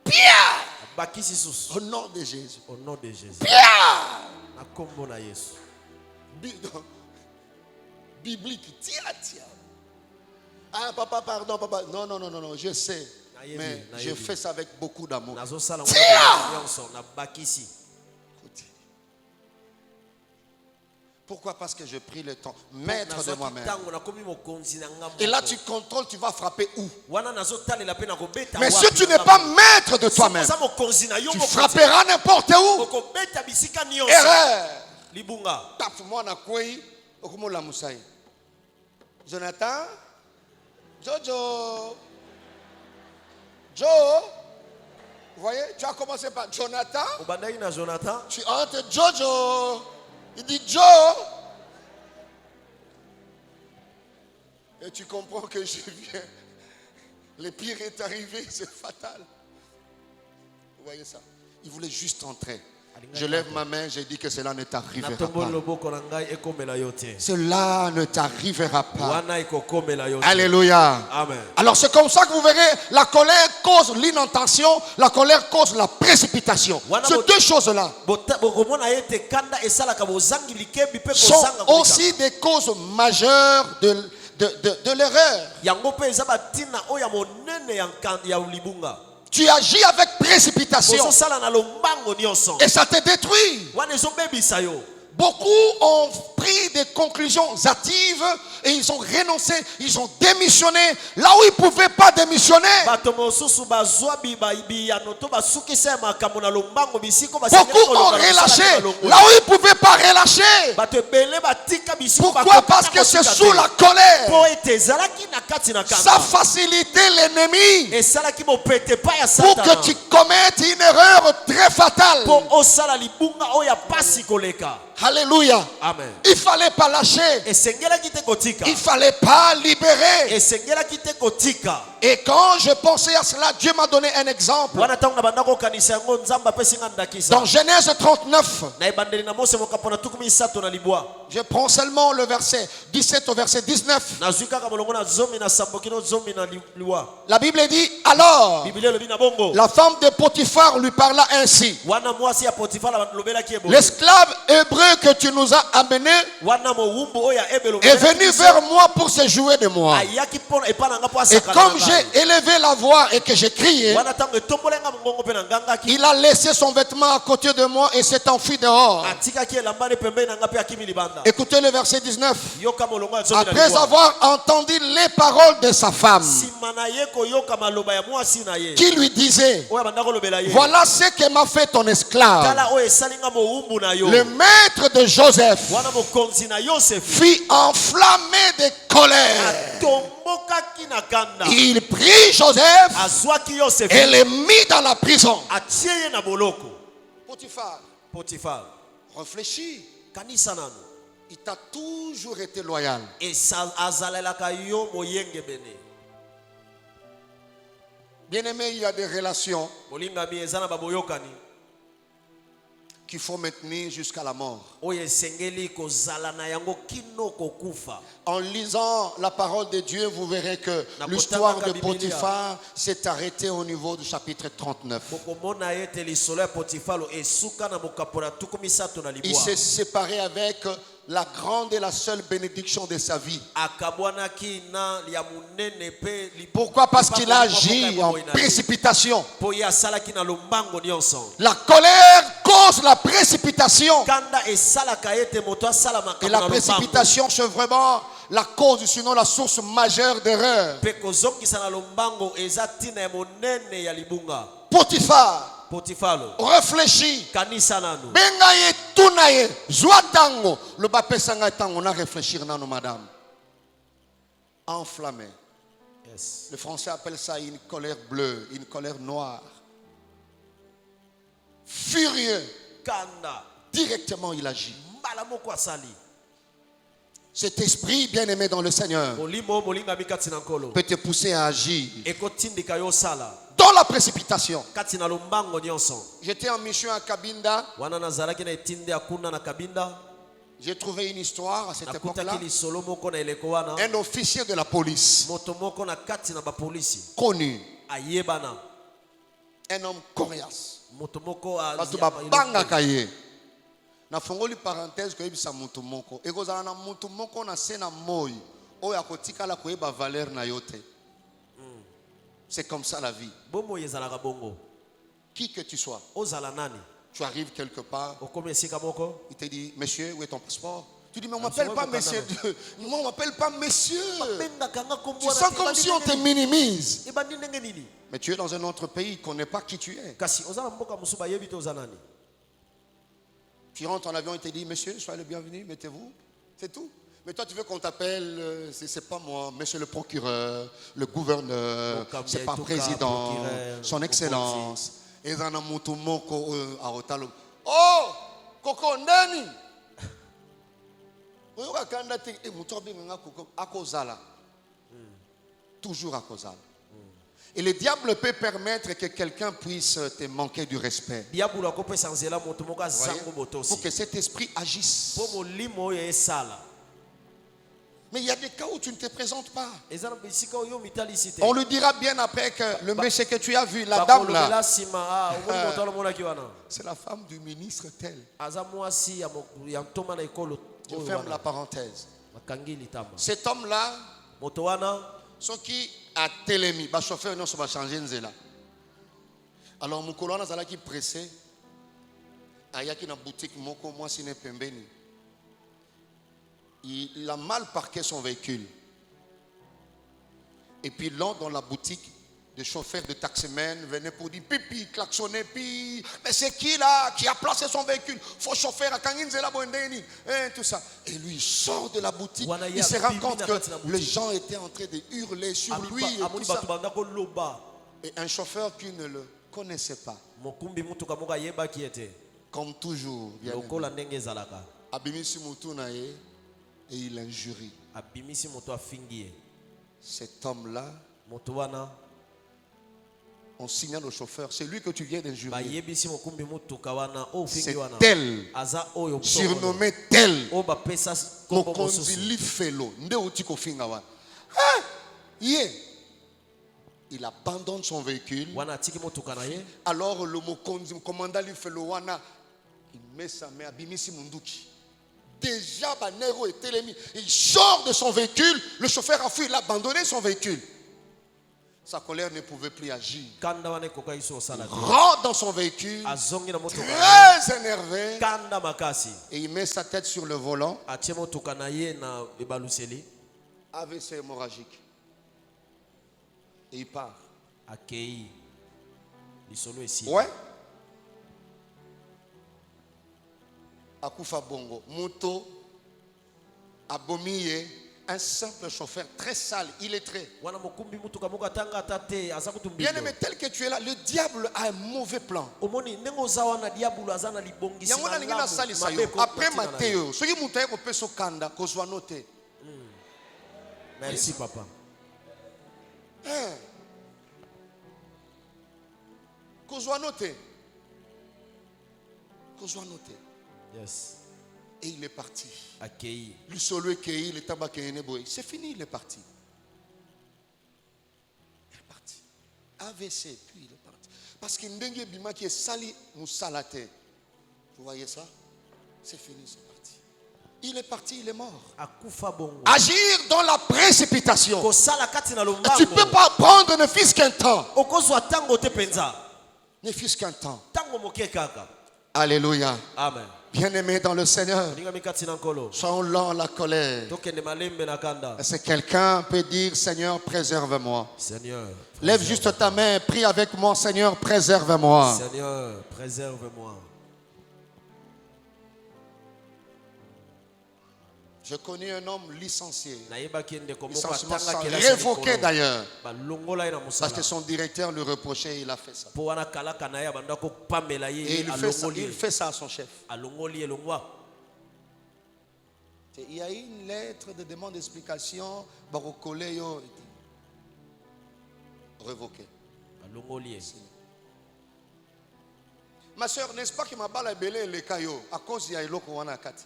Speaker 2: Pierre! Au nom de Jésus.
Speaker 3: Au nom de Jésus.
Speaker 2: Pierre! Biblique. Tiens. Ah, papa, pardon, papa. Non, je sais. Mais je fais ça avec beaucoup d'amour. Tiens! Pourquoi? Parce que je pris le temps. Maître de moi-même. Et là, tu contrôles, tu vas frapper où? Mais si tu n'es pas maître de toi-même, tu frapperas n'importe où. Erreur. Jonathan. Jojo. Joe. Vous voyez, tu as commencé par Jonathan. Tu entres Jojo. Il dit Joe. Et tu comprends que je viens. Le pire est arrivé, c'est fatal. Vous voyez ça? Il voulait juste entrer. Je lève ma main, j'ai dit que cela ne t'arrivera pas. Cela ne t'arrivera pas. Alléluia.
Speaker 3: Amen.
Speaker 2: Alors c'est comme ça que vous verrez, la colère cause l'inattention, la colère cause la précipitation. Ces deux choses-là sont aussi des causes majeures de l'erreur. Tu agis avec précipitation et ça te détruit. Beaucoup ont pris des conclusions hâtives et ils ont renoncé, ils ont démissionné là où ils ne pouvaient pas démissionner. Beaucoup ont relâché là où ils ne pouvaient pas relâcher. Pourquoi? Parce que c'est sous la colère. Ça facilitait l'ennemi pour que tu commettes une erreur très fatale. Alléluia.
Speaker 3: Amen.
Speaker 2: Il ne fallait pas lâcher. Il ne fallait pas libérer. Et quand je pensais à cela, Dieu m'a donné un exemple. Dans Genèse 39, je prends seulement le verset 17 au verset 19. La Bible dit, alors, la femme de Potiphar lui parla ainsi. L'esclave hébreu que tu nous as amené est venu vers moi pour se jouer de moi. Et comme j'ai élevé la voix et que j'ai crié, il a laissé son vêtement à côté de moi et s'est enfui dehors. Écoutez le verset 19. Après avoir entendu les paroles de sa femme, qui lui disait, voilà ce que m'a fait ton esclave. Le maître de Joseph fut enflammé de colère. Il prit Joseph et le mit dans la prison. Potiphar, réfléchis. Il t'a toujours été loyal. Bien aimé, il y a des relations. qu'il faut maintenir jusqu'à la mort.
Speaker 3: oyo esengeli kozala na yango kino kokufa.
Speaker 2: En lisant la parole de Dieu, vous verrez que l'histoire de Potiphar s'est arrêtée au niveau du chapitre 39. Il s'est séparé avec la grande et la seule bénédiction de sa vie. Pourquoi? Parce qu'il a agi en précipitation. La colère cause la précipitation. Et la précipitation, c'est vraiment la cause, sinon la source majeure d'erreur. Potiphar réfléchit. Bengaye tunaye zwatango le bapesanga tango na réfléchir nano madame. Enflammé. Yes. Le français appelle ça une colère bleue, une colère noire. Furieux. Directement il agit. Cet esprit bien-aimé dans le Seigneur peut te pousser à agir dans la précipitation. J'étais en mission à Kabinda. J'ai trouvé une histoire à cette époque-là. Un officier de la police connu, un homme coriace. Na fongoli parenthèse ko yebisa mutu moko ekozala na mutu moko na sena moi oyo akotikala koyeba valeur na yote. C'est comme ça la vie. Qui que tu sois, tu arrives quelque part, il te dit monsieur, où est ton passeport? Tu dis mais on m'appelle pas monsieur. Moi on m'appelle pas monsieur. Tu sens comme si on te minimise. Mais tu es dans un autre pays, il ne connaît pas qui tu es. Tu rentres en avion, il te dit, monsieur, soyez le bienvenu, mettez-vous. C'est tout. Mais toi, tu veux qu'on t'appelle, c'est pas moi, monsieur le procureur, le gouverneur, c'est pas président, son excellence. Et dans un moko à Otalo. Oh, Koko Nani. Toujours à Kozala. Et le diable peut permettre que quelqu'un puisse te manquer du respect. Pour que cet esprit agisse. Mais il y a des cas où tu ne te présentes pas. On lui dira bien après que le monsieur que tu as vu, la dame là, c'est la femme du ministre tel. Je ferme la parenthèse. Cet homme-là, ce qui a télémi, le chauffeur ne va changer nzela. Alors mon colonne a qui pressé, ayaki na boutique moko moi sine pembeni. Il a mal parqué son véhicule. Et puis là dans la boutique, des chauffeurs de taximen venaient pour dire pipi, klaxonner, puis mais c'est qui là qui a placé son véhicule? Faut chauffeur à Kanginzela Bondeni, tout ça. Et lui il sort de la boutique, il se rend compte que les gens étaient en train de hurler sur lui et tout ça. Et un chauffeur qui ne le connaissait pas, comme toujours, Abimisi Moutouna et il injurie. Cet homme-là, on signale au chauffeur, c'est lui que tu viens d'injurier. C'est tel, surnommé tel. Il abandonne son véhicule. Alors le commandant Lifelowana, il met sa main à Bimisi Munduki. Déjà, Banero et Télémi, il sort de son véhicule. Le chauffeur a fui, il a abandonné son véhicule. Sa colère ne pouvait plus agir. Il rentre dans son véhicule, très énervé, et il met sa tête sur le volant. AVC hémorragique. Et il part. Ouais. Akufa Bongo. Moto. Abomiye. Un simple chauffeur très sale, illettré. Bien aimé, tel que tu es là, le diable a un mauvais plan. Après Matthéo, ce qui m'a noté.
Speaker 3: Merci papa.
Speaker 2: Qu'on noté.
Speaker 3: Yes.
Speaker 2: Et il est parti.
Speaker 3: Accueilli.
Speaker 2: Le solo est le tabac est c'est fini, il est parti. Il est parti. AVC, puis il est parti. Parce qu'il y a bima qui est sali ou salaté. Vous voyez ça? C'est fini, c'est parti. Il est parti, il est mort. Agir dans la précipitation. Tu ne peux pas prendre ne fût-ce qu'un temps. Ne fût-ce qu'un temps. Alléluia.
Speaker 3: Amen.
Speaker 2: Bien-aimé dans le Seigneur, soyons lents la colère. Est-ce que quelqu'un peut dire, Seigneur, préserve-moi?
Speaker 3: Seigneur,
Speaker 2: lève juste ta main, prie avec moi, Seigneur, préserve-moi.
Speaker 3: Seigneur, préserve-moi.
Speaker 2: Je connais un homme licencié.
Speaker 3: Licenciement
Speaker 2: révoqué d'ailleurs. Parce que son directeur lui reprochait, il a fait ça. Et il fait ça à son chef. Il y a une lettre de demande d'explication. Révoqué. Ma soeur, n'est-ce pas que ma balle est belée le caillou à cause de Yailoko Wanakati?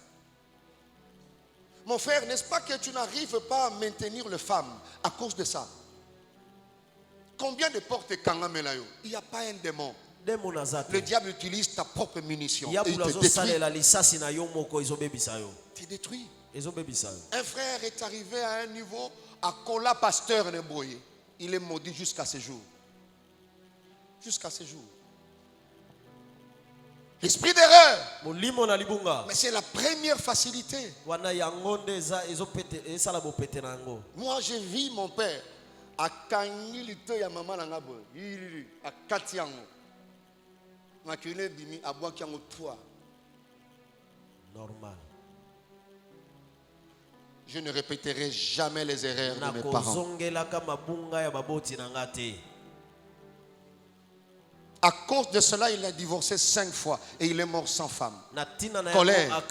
Speaker 2: Mon frère, n'est-ce pas que tu n'arrives pas à maintenir les femmes à cause de ça? Combien de portes Kangamelayo? Il n'y a pas un démon. Le diable utilise ta propre munition. Et il te détruit. Un frère est arrivé à un niveau à Kola Pasteur Neboye. Il est maudit jusqu'à ce jour. Jusqu'à ce jour. L'esprit d'erreur. Mais c'est la première facilité. Moi, j'ai vu mon père à Kangilito ya maman Nangabo. À Katiango. Makule bimi à Boakiango 3.
Speaker 3: Normal.
Speaker 2: Je ne répéterai jamais les erreurs de mes parents. À cause de cela, il a divorcé 5 fois et il est mort sans femme. Colère.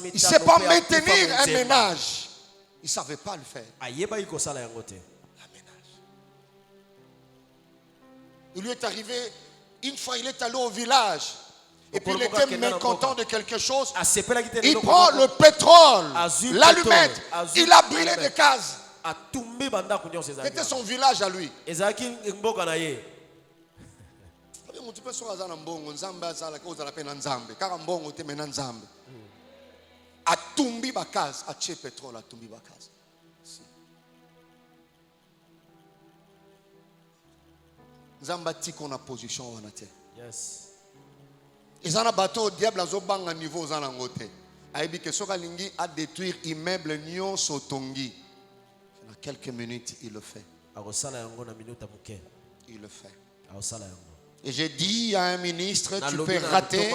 Speaker 2: Il ne sait pas maintenir un ménage. Il ne savait pas le faire. Un ménage. Il lui est arrivé, une fois il est allé au village. Et puis il était mécontent de quelque chose. Il prend le pétrole, l'allumette. Il a brûlé des cases. C'était son village à lui. Tu peux sur Azana Mbongo, Nzamba Azala, Kozala Pena Nzambe, Karambongo Temena Nzambe. A Tumbi Bakaz, a Tché Pétrole, a Tumbi Bakaz. Nzamba Tiko na position wanate.
Speaker 3: Yes.
Speaker 2: Izana bateau diable a zobanga niveau zana ngote. Aibi que soka lingi a détruire immeuble nyon sotongi. Dans quelques minutes, il le fait. Il le fait. Et j'ai dit à un ministre, tu peux rater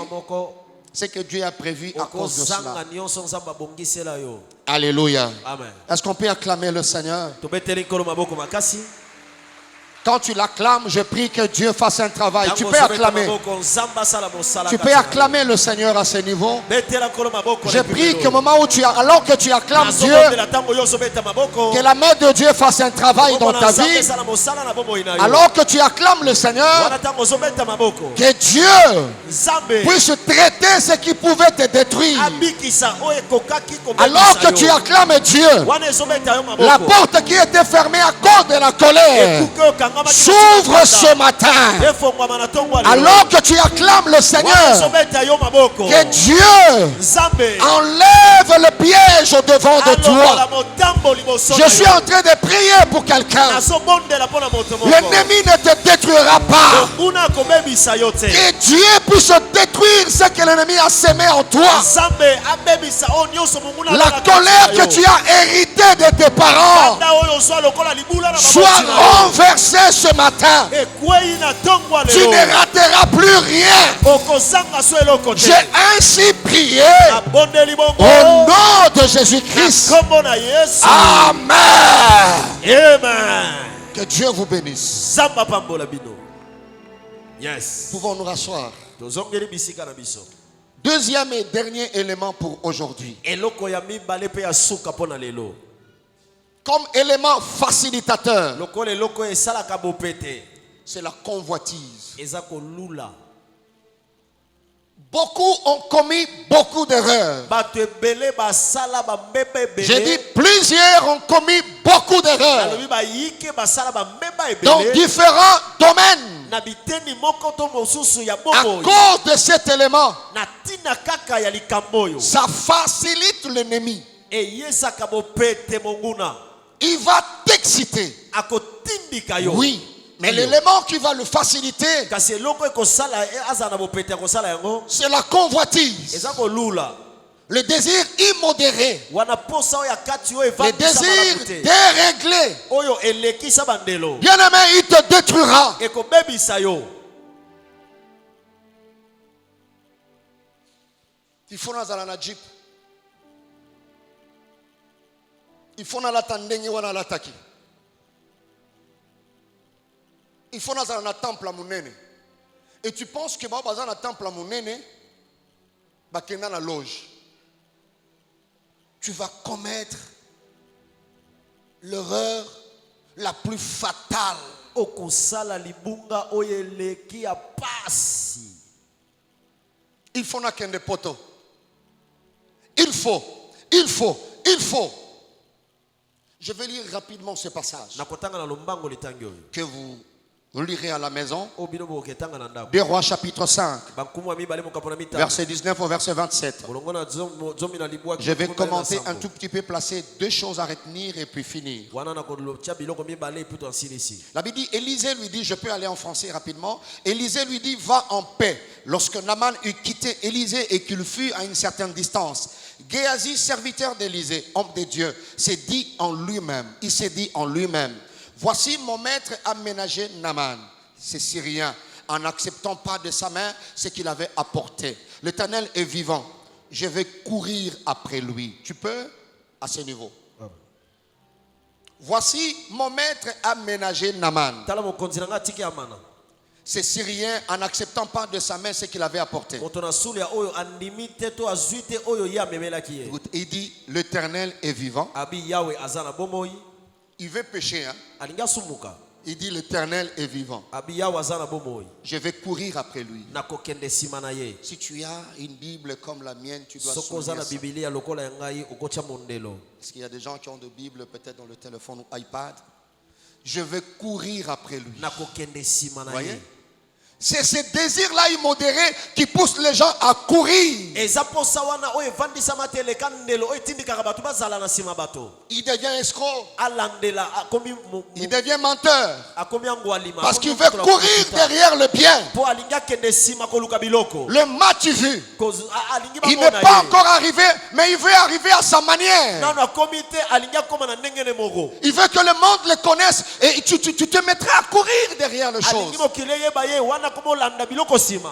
Speaker 2: ce que Dieu a prévu à cause de cela. Alléluia.
Speaker 3: Amen.
Speaker 2: Est-ce qu'on peut acclamer le Seigneur? Quand tu l'acclames, je prie que Dieu fasse un travail. Tu peux acclamer. Tu peux acclamer le Seigneur à ce niveau. Je prie que au moment où alors que tu acclames Dieu, que la main de Dieu fasse un travail dans ta vie. Alors que tu acclames le Seigneur, que Dieu puisse traiter ce qui pouvait te détruire. Alors que tu acclames Dieu, la porte qui était fermée à cause de la colère s'ouvre ce matin. Alors que tu acclames le Seigneur, que Dieu enlève le piège au devant de toi. Je suis en train de prier pour quelqu'un. L'ennemi ne te détruira pas. Que Dieu puisse détruire ce que l'ennemi a semé en toi. La colère que tu as héritée de tes parents soit renversée ce matin. Tu ne rateras plus rien. J'ai ainsi prié au nom de Jésus-Christ. Amen. Que Dieu vous bénisse.
Speaker 3: Yes.
Speaker 2: Pouvons nous rasseoir. Deuxième et dernier élément pour aujourd'hui. Comme élément facilitateur, c'est la convoitise. Beaucoup ont commis beaucoup d'erreurs. J'ai dit plusieurs ont commis beaucoup d'erreurs. Dans différents domaines. À cause de cet élément, ça facilite l'ennemi. Il va t'exciter. Oui. Mais l'élément qui va le faciliter, c'est la convoitise. Le désir immodéré. Le désir déréglé. Bien-aimé, il te détruira. Il faut la jeep. Il faut la tandenge wana lataki. Il faut dans un temple à Mounene. Et tu penses que dans un temple à Mounene, dans la loge, tu vas commettre l'erreur la plus fatale. Il faut n'a qu'un des poteaux. Il faut. Je vais lire rapidement ce passage que vous lirez à la maison. 2 Rois chapitre 5, verset 19 au verset 27. Je vais commenter un tout petit peu, placer deux choses à retenir et puis finir. La Bible dit, Élisée lui dit, je peux aller en français rapidement. Élisée lui dit, va en paix. Lorsque Naaman eut quitté Élisée et qu'il fut à une certaine distance, Géasi, serviteur d'Élisée, homme de Dieu, s'est dit en lui-même, voici mon maître a ménagé Naaman, c'est Syrien, en n'acceptant pas de sa main ce qu'il avait apporté. L'Éternel est vivant. Je vais courir après lui. Tu peux à ce niveau. Voici mon maître a ménagé Naaman. C'est Syrien en n'acceptant pas de sa main ce qu'il avait apporté. Il dit l'Éternel est vivant. Il veut pécher. Il dit l'Éternel est vivant. Je vais courir après lui. Si tu as une Bible comme la mienne, tu dois souligner ça. Est-ce qu'il y a des gens qui ont de Bible peut-être dans le téléphone ou iPad? Je vais courir après lui. Vous voyez? C'est ce désir-là immodéré qui pousse les gens à courir. Il devient escroc. Il devient menteur. Parce qu'il veut courir derrière le bien. Le match vu. Il n'est pas encore arrivé, mais il veut arriver à sa manière. Il veut que le monde le connaisse et tu te mettras à courir derrière les choses.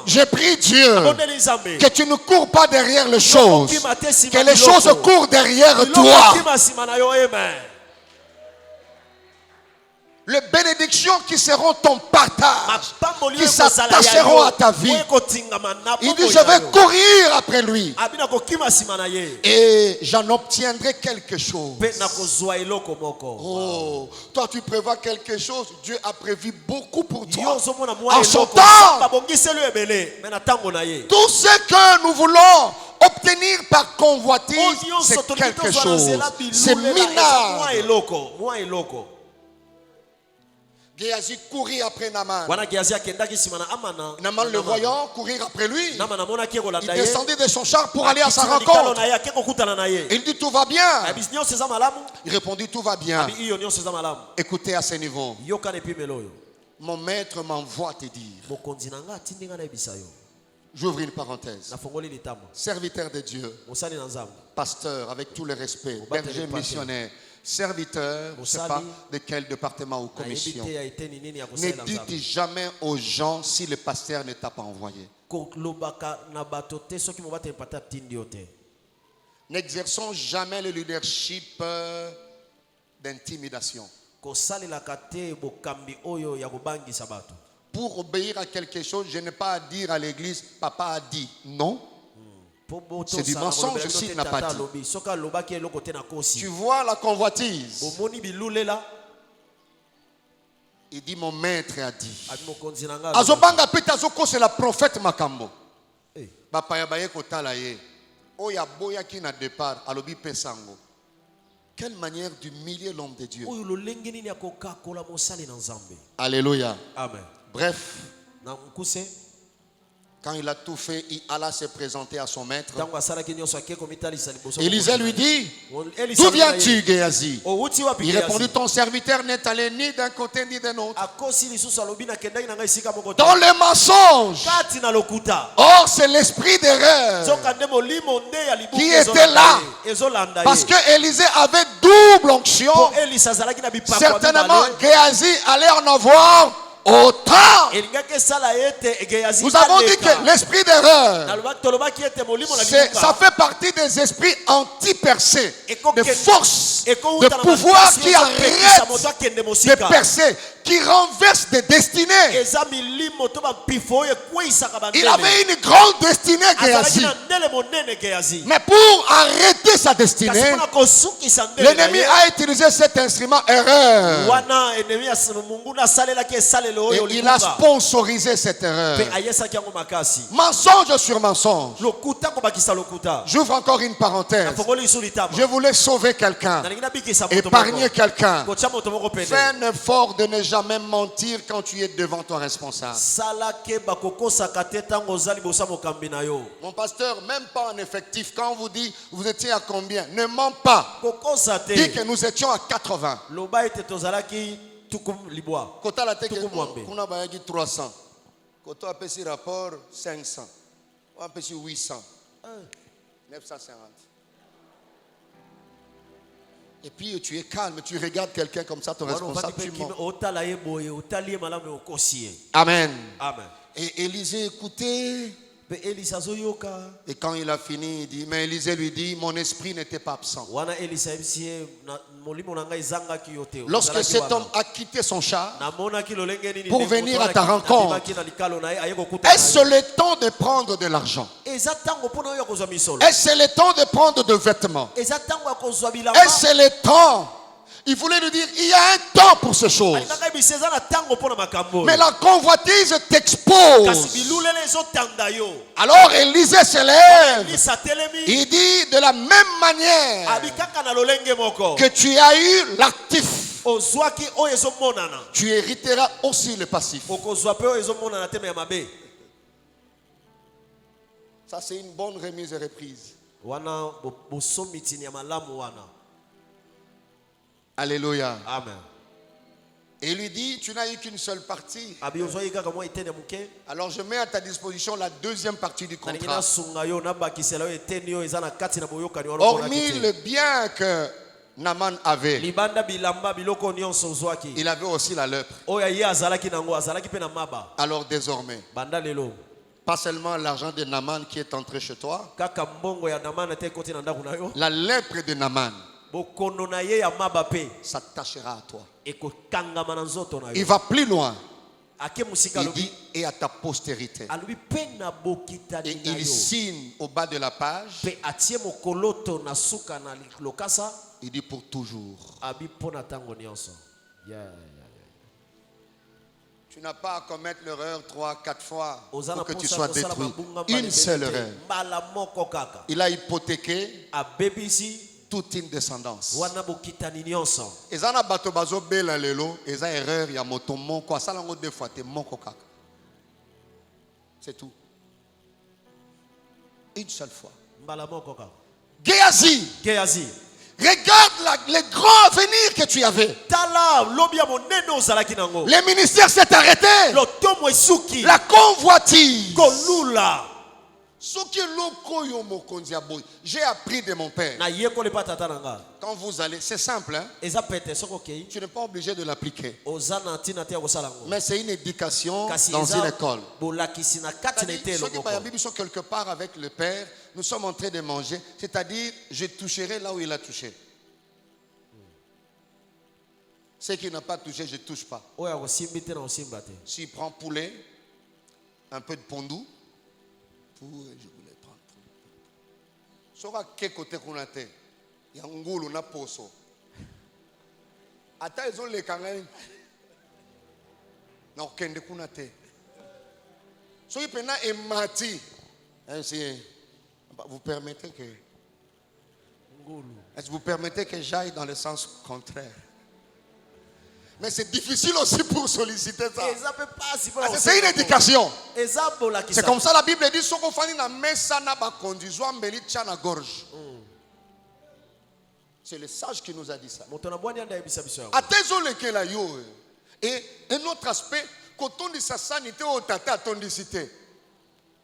Speaker 2: J'ai prie Dieu que tu ne cours pas derrière les choses, que les choses courent derrière toi. Les bénédictions qui seront ton partage, qui s'attacheront à ta vie. Il dit, je vais courir après lui et j'en obtiendrai quelque chose. Oh, toi tu prévois quelque chose, Dieu a prévu beaucoup pour toi. En son temps, tout ce que nous voulons obtenir par convoitise, c'est quelque chose. C'est minable. Géasi courit après Naaman. Naaman le voyant courir après lui, il descendit de son char pour aller à sa rencontre. Il dit tout va bien. Il répondit tout va bien. Écoutez à ce niveau. Mon maître m'envoie te dire. J'ouvre une parenthèse. Serviteur de Dieu, pasteur avec tout le respect, berger missionnaire, serviteur, je ne sais pas de quel département ou commission. Ne dites jamais aux gens si le pasteur ne t'a pas envoyé. N'exerçons jamais le leadership d'intimidation. Pour obéir à quelque chose, je n'ai pas à dire à l'église, papa a dit non. C'est du mensonge s'il n'a pas dit. Tu vois la convoitise. Il dit mon maître a dit. Azobanga Petazoko c'est la prophète Makambo. bapaya baye kotala ye oya boya ki na départ alobi pesango. Quelle manière d'humilier l'homme de Dieu. Alléluia.
Speaker 3: Amen.
Speaker 2: Bref, quand il a tout fait, il alla se présenter à son maître. Élisée lui dit, d'où viens-tu, Géasi? Il répondit, ton serviteur n'est allé ni d'un côté ni d'un autre. Dans le mensonge. Or, c'est l'esprit d'erreur qui était là. Parce que Élisée avait double onction. Certainement, Géasi allait en avoir autant. Nous avons dit que l'esprit d'erreur, ça fait partie des esprits anti-percés, de force, de pouvoir qui arrêtent de percer, qui renverse des destinées. Il avait une grande destinée, Géasi. Mais pour arrêter sa destinée, l'ennemi a utilisé cet instrument erreur. Et il a sponsorisé cette erreur. Mensonge sur mensonge. J'ouvre encore une parenthèse. Je voulais sauver quelqu'un, épargner quelqu'un. Fais un effort de ne jamais mentir quand tu es devant ton responsable. Mon pasteur, même pas en effectif, quand on vous dit vous étiez à combien, ne ment pas. Dis que nous étions à 80. Kota la teke kuna bayaki 300. Kota apesi rapport 500. On apesi 800. 950. Et puis tu es calme, tu regardes quelqu'un comme ça, ton responsable, tu mens. Amen.
Speaker 3: Amen.
Speaker 2: Et Élisée écoutait. Et quand il a fini, il dit, mais Élisée lui dit, mon esprit n'était pas absent. Lorsque cet homme a quitté son char pour venir à ta rencontre, est-ce le temps de prendre de l'argent? Est-ce le temps de prendre de vêtements? Est-ce le temps? Il voulait lui dire, il y a un temps pour ces choses. Mais la convoitise t'expose. Alors Élisée se lève. Il dit, de la même manière que tu as eu l'actif, tu hériteras aussi le passif. Ça, c'est une bonne remise et reprise. Alléluia.
Speaker 3: Amen.
Speaker 2: Et il lui dit, tu n'as eu qu'une seule partie. Alors je mets à ta disposition la deuxième partie du contrat. Hormis le bien que Naaman avait, il avait aussi la lèpre. Alors désormais, pas seulement l'argent de Naaman qui est entré chez toi, la lèpre de Naaman s'attachera à toi. Il va plus loin. Il dit, et à ta postérité. Et il signe au bas de la page. Il dit pour toujours. Tu n'as pas à commettre l'erreur 3-4 fois pour que tu sois détruit. Une seule erreur. Il a hypothéqué toute une descendance. Et ça n'a pas bazo bela lelo, et ça erreur ya moto moko, ça lango deux fois te moko kaka. C'est tout. Une seule fois. Géasi. Regarde le grand avenir que tu avais. Le ministère s'est arrêté. La convoitise. J'ai appris de mon père. Quand vous allez, c'est simple, hein? Tu n'es pas obligé de l'appliquer. Mais c'est une éducation dans une école. Ceux qui sont quelque part avec le père, nous sommes en train de manger, c'est-à-dire je toucherai là où il a touché. Ce qui n'a pas touché, je ne touche pas. S'il prend poulet, un peu de pondou, je voulais prendre. Sora quel côté qu'on a été, il y a un goulou na poso. Ata ils ont les kangai. Non kende qu'on a été. So il pena emati. Ainsi, vous permettez que... Est-ce que vous permettez que j'aille dans le sens contraire? Mais c'est difficile aussi pour solliciter ça. C'est une éducation. C'est comme ça la Bible dit gorge. C'est le sage qui nous a dit ça. Et un autre aspect, quand on dit sa sanité au tata, on dit cité.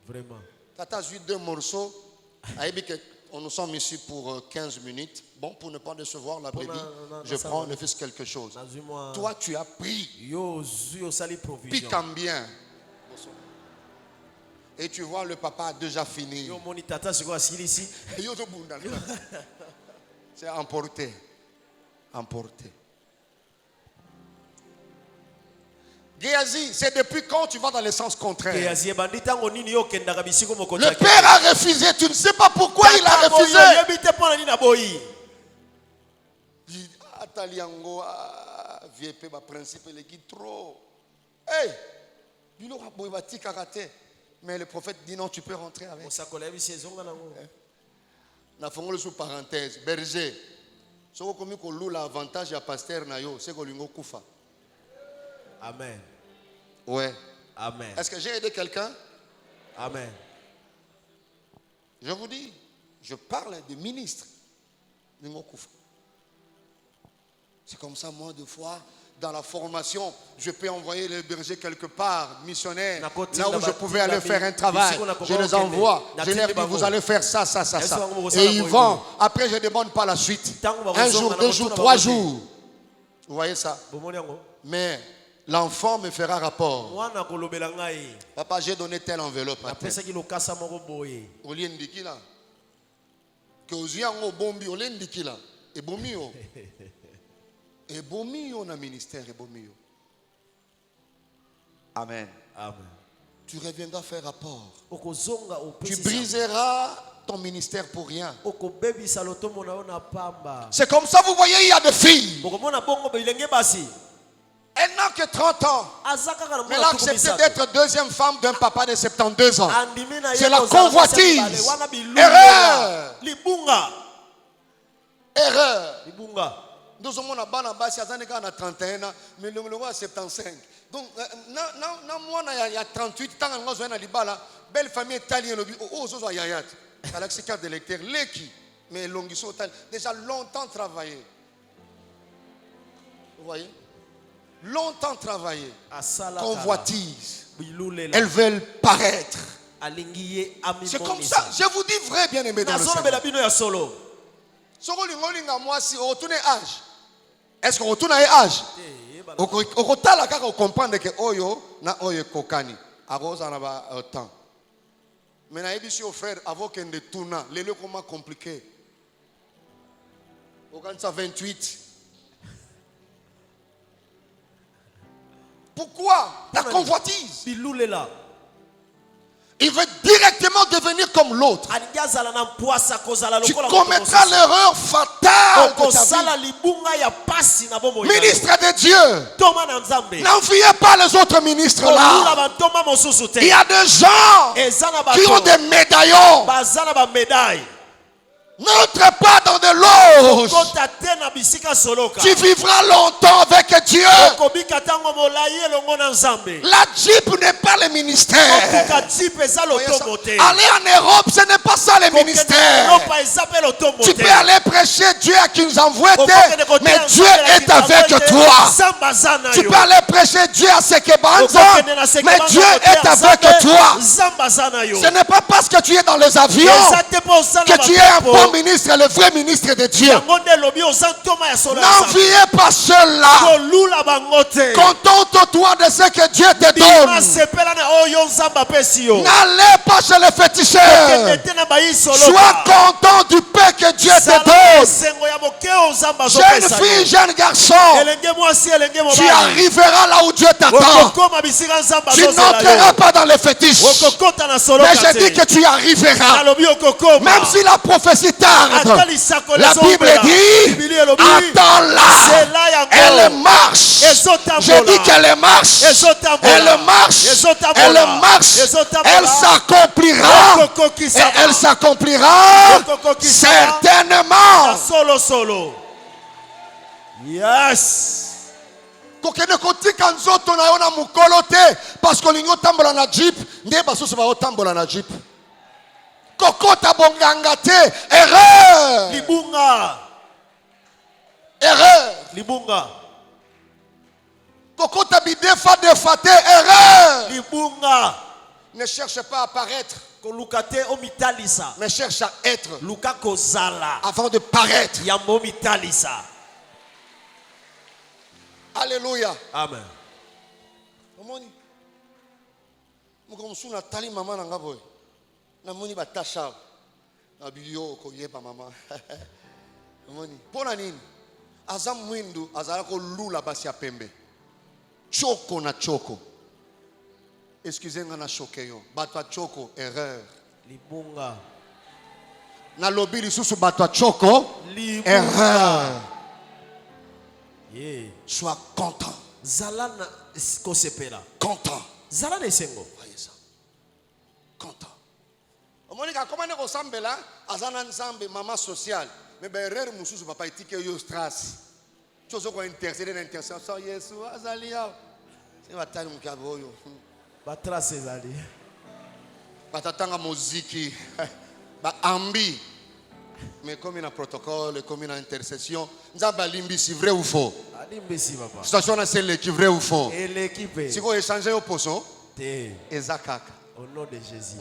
Speaker 3: Vraiment.
Speaker 2: Tata a joué 2 morceaux. On nous sommes ici pour 15 minutes. Bon, pour ne pas décevoir la brebis, je prends le fils quelque chose. Toi, tu as pris. Pique bien. Et tu vois, le papa a déjà fini. C'est emporté. Emporté. Géasi, c'est depuis quand tu vas dans le sens contraire? Le père a refusé, tu ne sais pas pourquoi il a refusé. Ataliango, vieux père, principe, il est trop. Hey, mais le prophète dit non, tu peux rentrer avec. On a fait sous parenthèse, berger. Ce que l'avantage à pasteur nayo, c'est que l'ungo kufa.
Speaker 3: Amen.
Speaker 2: Ouais.
Speaker 3: Amen.
Speaker 2: Est-ce que j'ai aidé quelqu'un?
Speaker 3: Amen.
Speaker 2: Je vous dis, je parle de ministre. C'est comme ça, moi, deux fois, dans la formation, je peux envoyer les bergers quelque part, missionnaires, là où je pouvais aller faire un travail. Je les envoie. Je leur dis, vous allez faire ça, ça, ça, ça. Et ils vont. Après, je ne demande pas la suite. 1 jour, 2 jours, 3 jours. Vous voyez ça? Mais l'enfant me fera rapport. Papa, j'ai donné telle enveloppe à tel. Et bomio na ministère et bomio. Amen.
Speaker 3: Amen.
Speaker 2: Tu reviendras faire rapport. Tu briseras ton ministère pour rien. C'est comme ça, vous voyez, il y a des filles. Elle n'a que 30 ans. Mais elle a accepté d'être deuxième femme d'un papa de 72 ans. C'est la convoitise. Erreur. Erreur. Nous sommes à Banabas, il y a 31 ans, mais le roi 75. Donc, moi, il y a 38 ans, je suis à belle famille italienne, à l'excès de lecteur, l'équipe, mais longuissant, déjà longtemps travaillé. Vous voyez? Longtemps travaillé. Convoitise. Elles veulent paraître. C'est comme ça. Je vous dis vrai, bien aimé dans le Seigneur. Si on retourne âge, est-ce qu'on retourne à âge? On comprend que oyo na oyo kokani. Arose en a temps. Mais na ebi si au frère avant qu'un de tourna, les lieux comment compliqué. Au 28. Pourquoi? La convoitise. Il veut directement devenir comme l'autre. Tu commettras l'erreur fatale de ta vie. Ministre de Dieu, n'enviez pas les autres ministres là. Il y a des gens qui ont des médaillons. N'entre pas dans des loges. Tu vivras longtemps avec Dieu. La Jeep n'est pas le ministère. Aller en Europe, ce n'est pas ça le ministère. Tu peux aller prêcher Dieu à qui nous envoie, mais Dieu est avec toi. Tu peux aller prêcher Dieu à Sekebanza, mais Dieu est avec toi. Ce n'est pas parce que tu es dans les avions que tu es un bon ministre, le vrai ministre de Dieu. N'enviez pas ceux-là. Contente-toi de ce que Dieu te donne. N'allez pas chez les féticheurs. Sois content du paix que Dieu te donne. Jeune fille, jeune garçon, tu arriveras là où Dieu t'attend. Tu n'entreras pas dans les fétiches. Mais je dis que tu y arriveras. Même si la prophétie tarde, la Bible dit, attends-la. Elle marche. Je dis qu'elle marche. Elle marche. Elle marche. Elle s'accomplira Et elle s'accomplira certainement.
Speaker 3: Solo solo. Yes.
Speaker 2: Kokene kotika nzoto na yo na mukolo te parce que lingo tambola na jeep nde basusu ba otambola na jeep. Kokota bonganga te, erreur.
Speaker 3: Libunga.
Speaker 2: Erreur.
Speaker 3: Libunga.
Speaker 2: Kokota bidefa defate, erreur.
Speaker 3: Libunga.
Speaker 2: Ne cherche pas à paraître,
Speaker 3: Kolukate omitalisa.
Speaker 2: mais cherche à être
Speaker 3: Luka kozala.
Speaker 2: avant de paraître.
Speaker 3: Yambo mitalisa.
Speaker 2: Alléluia.
Speaker 3: Amen.
Speaker 2: Omoni. Muko msuna tali mama na ngabo. Na moni batasha. Na biyo ko yeba mama. Omoni. Pona nini? Azam mwindu azala ko lula basi ya pembe. Choko na choko. Excusez-moi na chokeyo. Batwa choko erreur.
Speaker 3: Libunga.
Speaker 2: Na lobi lisusu batwa choko erreur.
Speaker 3: Yeah.
Speaker 2: Sois content.
Speaker 3: Zalana kosepela.
Speaker 2: Content.
Speaker 3: Zalana esengo.
Speaker 2: Voyez ça. Content. Monika comment ne ressemble azana nzambe mama social. Mais ben erreur mususu papa itike yo stress. Chozo ko intercéder na intercession Yesu azalia. C'est batali mukabo yo.
Speaker 3: Batrace ezali.
Speaker 2: Batatanga muziki. Ba ambi. Mais comme il y a un protocole, comme il y a une intercession, nous avons limbi si vrai ou faux.
Speaker 3: Alimbesi papa.
Speaker 2: Station c'est l'équipe vrai ou faux.
Speaker 3: Et l'équipe.
Speaker 2: Si vous échangez au poisson,
Speaker 3: Te.
Speaker 2: Ezakak.
Speaker 3: Au nom de Jésus.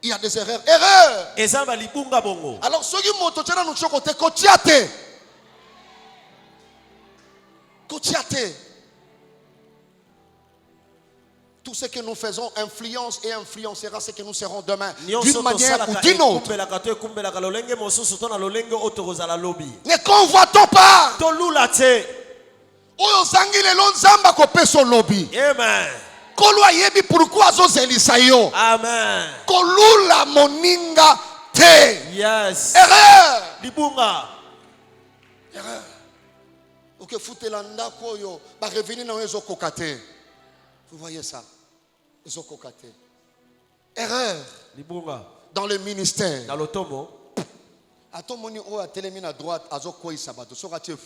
Speaker 2: Il y a des erreurs. Erreurs.
Speaker 3: Ezamba libunga bongo.
Speaker 2: Alors ceux qui montent au nous chocoté kotiate. Kotiate. Tout ce que nous faisons influence et influencera ce que nous serons demain. D'une manière ou d'une autre. Ne convoitons pas. Oyo zangi lelo nzamba kopeso lobby.
Speaker 3: Amen.
Speaker 2: Kolwa yebi pourquoi zo zelisa yo.
Speaker 3: Amen.
Speaker 2: Kolula moninga te.
Speaker 3: Yes.
Speaker 2: Erreur.
Speaker 3: Libunga.
Speaker 2: Erreur. Ok futela ndako yo ba revenir na ezo kokate. Vous voyez ça? Ezo kokate. Erreur.
Speaker 3: Libunga.
Speaker 2: Dans le ministère.
Speaker 3: Dans l'automo.
Speaker 2: Atomoni o atelemi na droite azo koi sabato. Sokati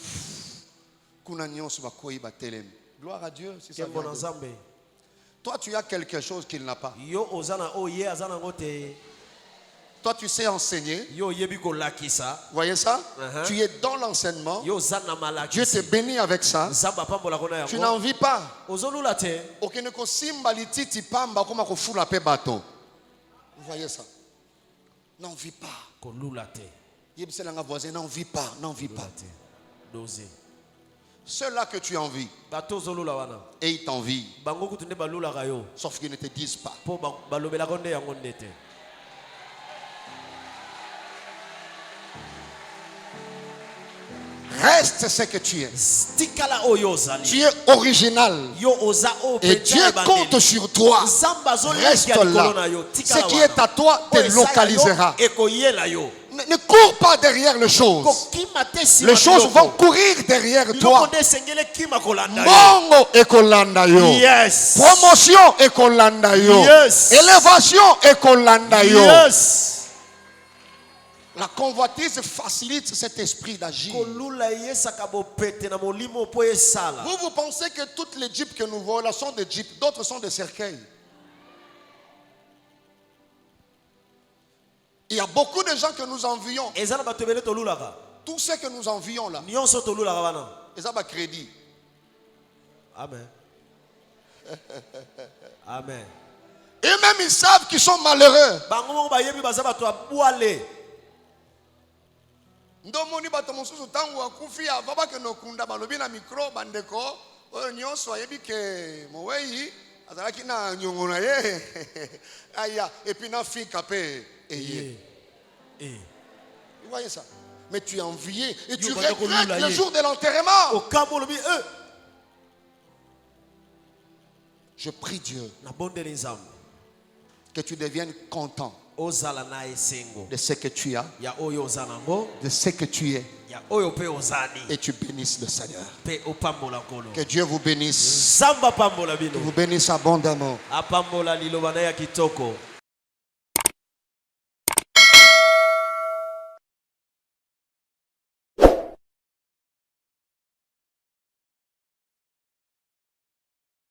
Speaker 2: kuna nyonso ba koi ba telemi. Gloire à Dieu, c'est ça. Toi tu as quelque chose qu'il n'a pas.
Speaker 3: Yo ozana o ye azana ngote.
Speaker 2: Toi tu sais enseigner.
Speaker 3: Yo yebi ko lakisa.
Speaker 2: Voyez ça? Tu es dans l'enseignement.
Speaker 3: Yo zana malakisa.
Speaker 2: Dieu te bénit avec ça. Tu n'en vis pas.
Speaker 3: Ozolula te.
Speaker 2: Okene ko simba lititi pamba koma ko fula pe bato. Vous voyez ça? N'en vis pas.
Speaker 3: Ko lula te.
Speaker 2: Yebisela nga voisin n'en vis pas, n'en vis pas.
Speaker 3: Dosé.
Speaker 2: Ceux-là que tu envies. Et ils t'envient. Sauf qu'ils ne te disent pas. Reste ce que tu es. Tu es original. Et Dieu compte sur toi. Reste là. Ce qui est à toi te localisera. Ne cours pas derrière les choses. Les choses vont courir derrière toi. Mongo et kolanda yo.
Speaker 3: Yes.
Speaker 2: Promotion et kolanda yo.
Speaker 3: Yes.
Speaker 2: Élévation et kolanda yo.
Speaker 3: Yes.
Speaker 2: La convoitise facilite cet esprit d'agir. Vous pensez que toutes les jeeps que nous voyons sont des jeeps, d'autres sont des cercueils. Il y a beaucoup de gens que nous envions. Tous ceux que nous envions là, ils ont un crédit.
Speaker 3: Amen. Amen.
Speaker 2: Et même ils savent qu'ils sont malheureux. Ndomoni bato mosusu tangu akufi avaba ke nokunda balobi na micro bandeko oyo nyonso ayebi ke mowei azalaki na nyongo na ye aya et puis na fika pe eye. Vous voyez ça? Mais tu es envié et tu regrettes le jour de l'enterrement. Je prie Dieu que tu deviennes content de ce que tu as, de ce que tu es, et tu bénisses le Seigneur. Que Dieu vous bénisse, que vous bénisse abondamment.